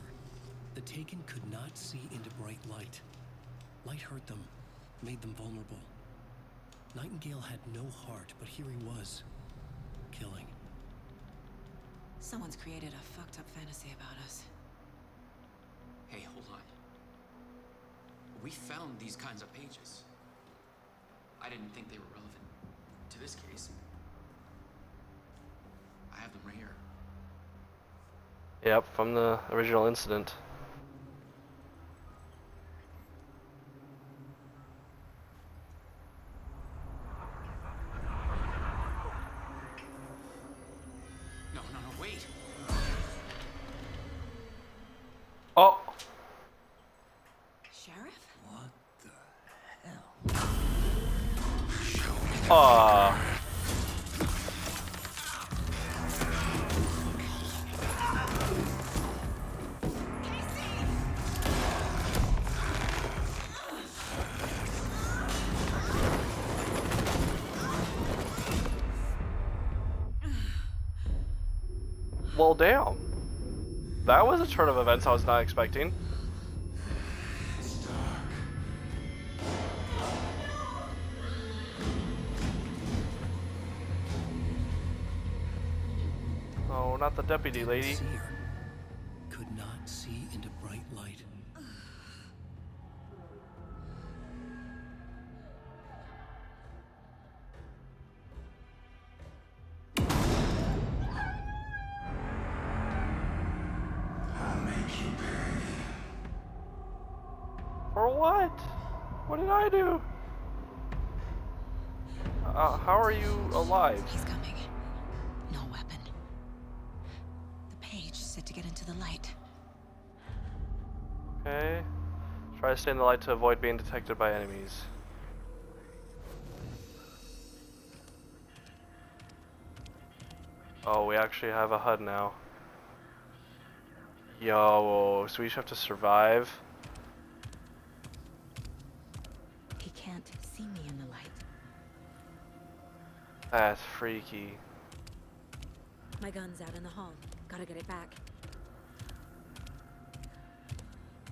The Taken could not see into bright light. Light hurt them, made them vulnerable. Nightingale had no heart, but here he was, killing. Someone's created a fucked up fantasy about us. Hey, hold on. We found these kinds of pages. I didn't think they were relevant to this case. I have them right here. Yep, from the original incident. No, wait. Oh! Sheriff? What the hell? Aww. Well, damn. That was a turn of events I was not expecting. Oh, not the deputy lady. Could not see into bright light. For what? What did I do? How are you alive? He's coming. No weapon. The page said to get into the light. Okay. Try to stay in the light to avoid being detected by enemies. Oh, we actually have a HUD now. Yo, so we just have to survive. He can't see me in the light. That's freaky. My gun's out in the hall. Gotta get it back.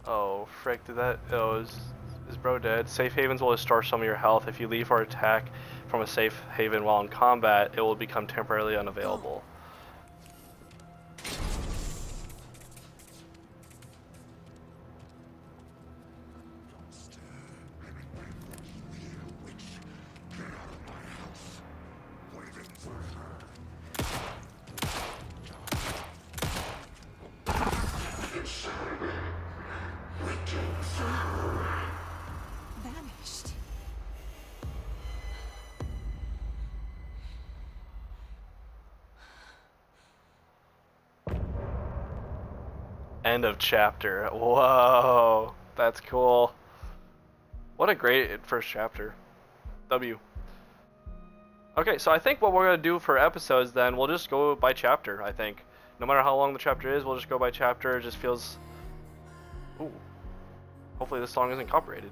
Oh, frick, did that... Oh, is bro dead? Safe havens will restore some of your health. If you leave or attack from a safe haven while in combat, it will become temporarily unavailable. Vanished. End of chapter. Whoa, that's cool. What a great first chapter. W. Okay, so I think what we're going to do for episodes then, we'll just go by chapter, I think. No matter how long the chapter is, we'll just go by chapter. It just feels... Ooh. Hopefully this song isn't copyrighted.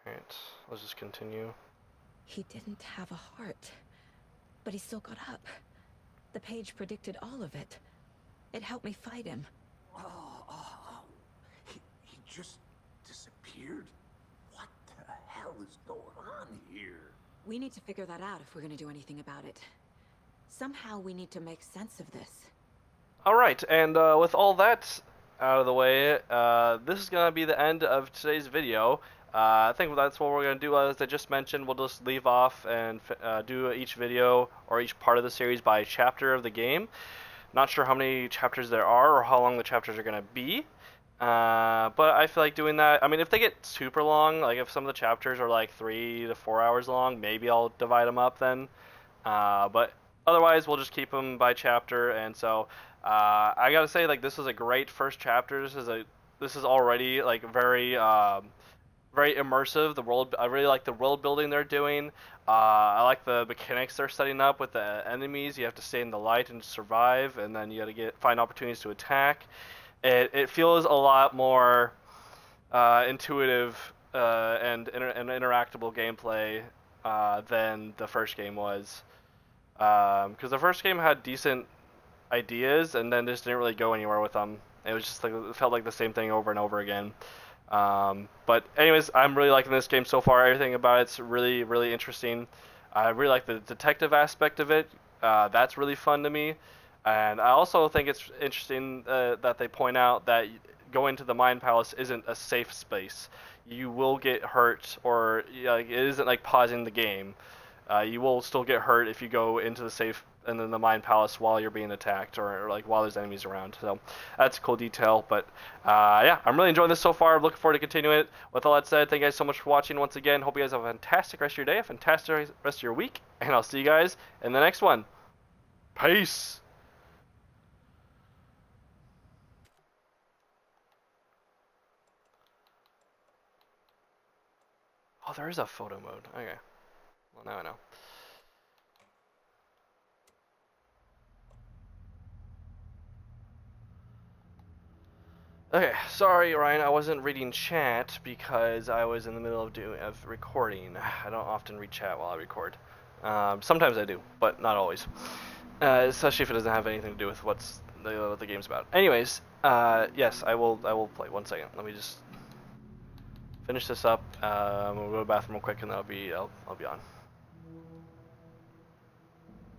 Alright, let's just continue. He didn't have a heart, but he still got up. The page predicted all of it. It helped me fight him. He just disappeared? What the hell is going on here? We need to figure that out if we're gonna do anything about it. Somehow we need to make sense of this. Alright, and with all that out of the way, this is going to be the end of today's video. I think that's what we're going to do. As I just mentioned, we'll just leave off and do each video or each part of the series by chapter of the game. Not sure how many chapters there are or how long the chapters are going to be. But I feel like doing that. I mean, if they get super long, like if some of the chapters are like 3 to 4 hours long, maybe I'll divide them up then. But otherwise, we'll just keep them by chapter. And so I got to say, like, this is a great first chapter. This is already like very immersive. The world, I really like the world building they're doing. I like the mechanics they're setting up with the enemies. You have to stay in the light and survive, and then you got to find opportunities to attack. It feels a lot more intuitive and interactable gameplay than the first game was. Because the first game had decent ideas, and then just didn't really go anywhere with them. It was just like, it felt like the same thing over and over again. But anyways, I'm really liking this game so far. Everything about it's really, really interesting. I really like the detective aspect of it. That's really fun to me. And I also think it's interesting that they point out that going to the Mind Palace isn't a safe space. You will get hurt, or it isn't like pausing the game. You will still get hurt if you go into the safe and then the Mind Palace while you're being attacked, or like while there's enemies around. So that's a cool detail. But yeah, I'm really enjoying this so far. I'm looking forward to continuing it. With all that said, thank you guys so much for watching once again. Hope you guys have a fantastic rest of your day, a fantastic rest of your week, and I'll see you guys in the next one. Peace. Oh, there is a photo mode. Okay. Well, now I know. Okay, sorry Ryan, I wasn't reading chat because I was in the middle of recording. I don't often read chat while I record. Sometimes I do, but not always. Especially if it doesn't have anything to do with what the game's about. Anyways, yes, I will play. 1 second. Let me just finish this up. We'll go to the bathroom real quick, and then I'll be on.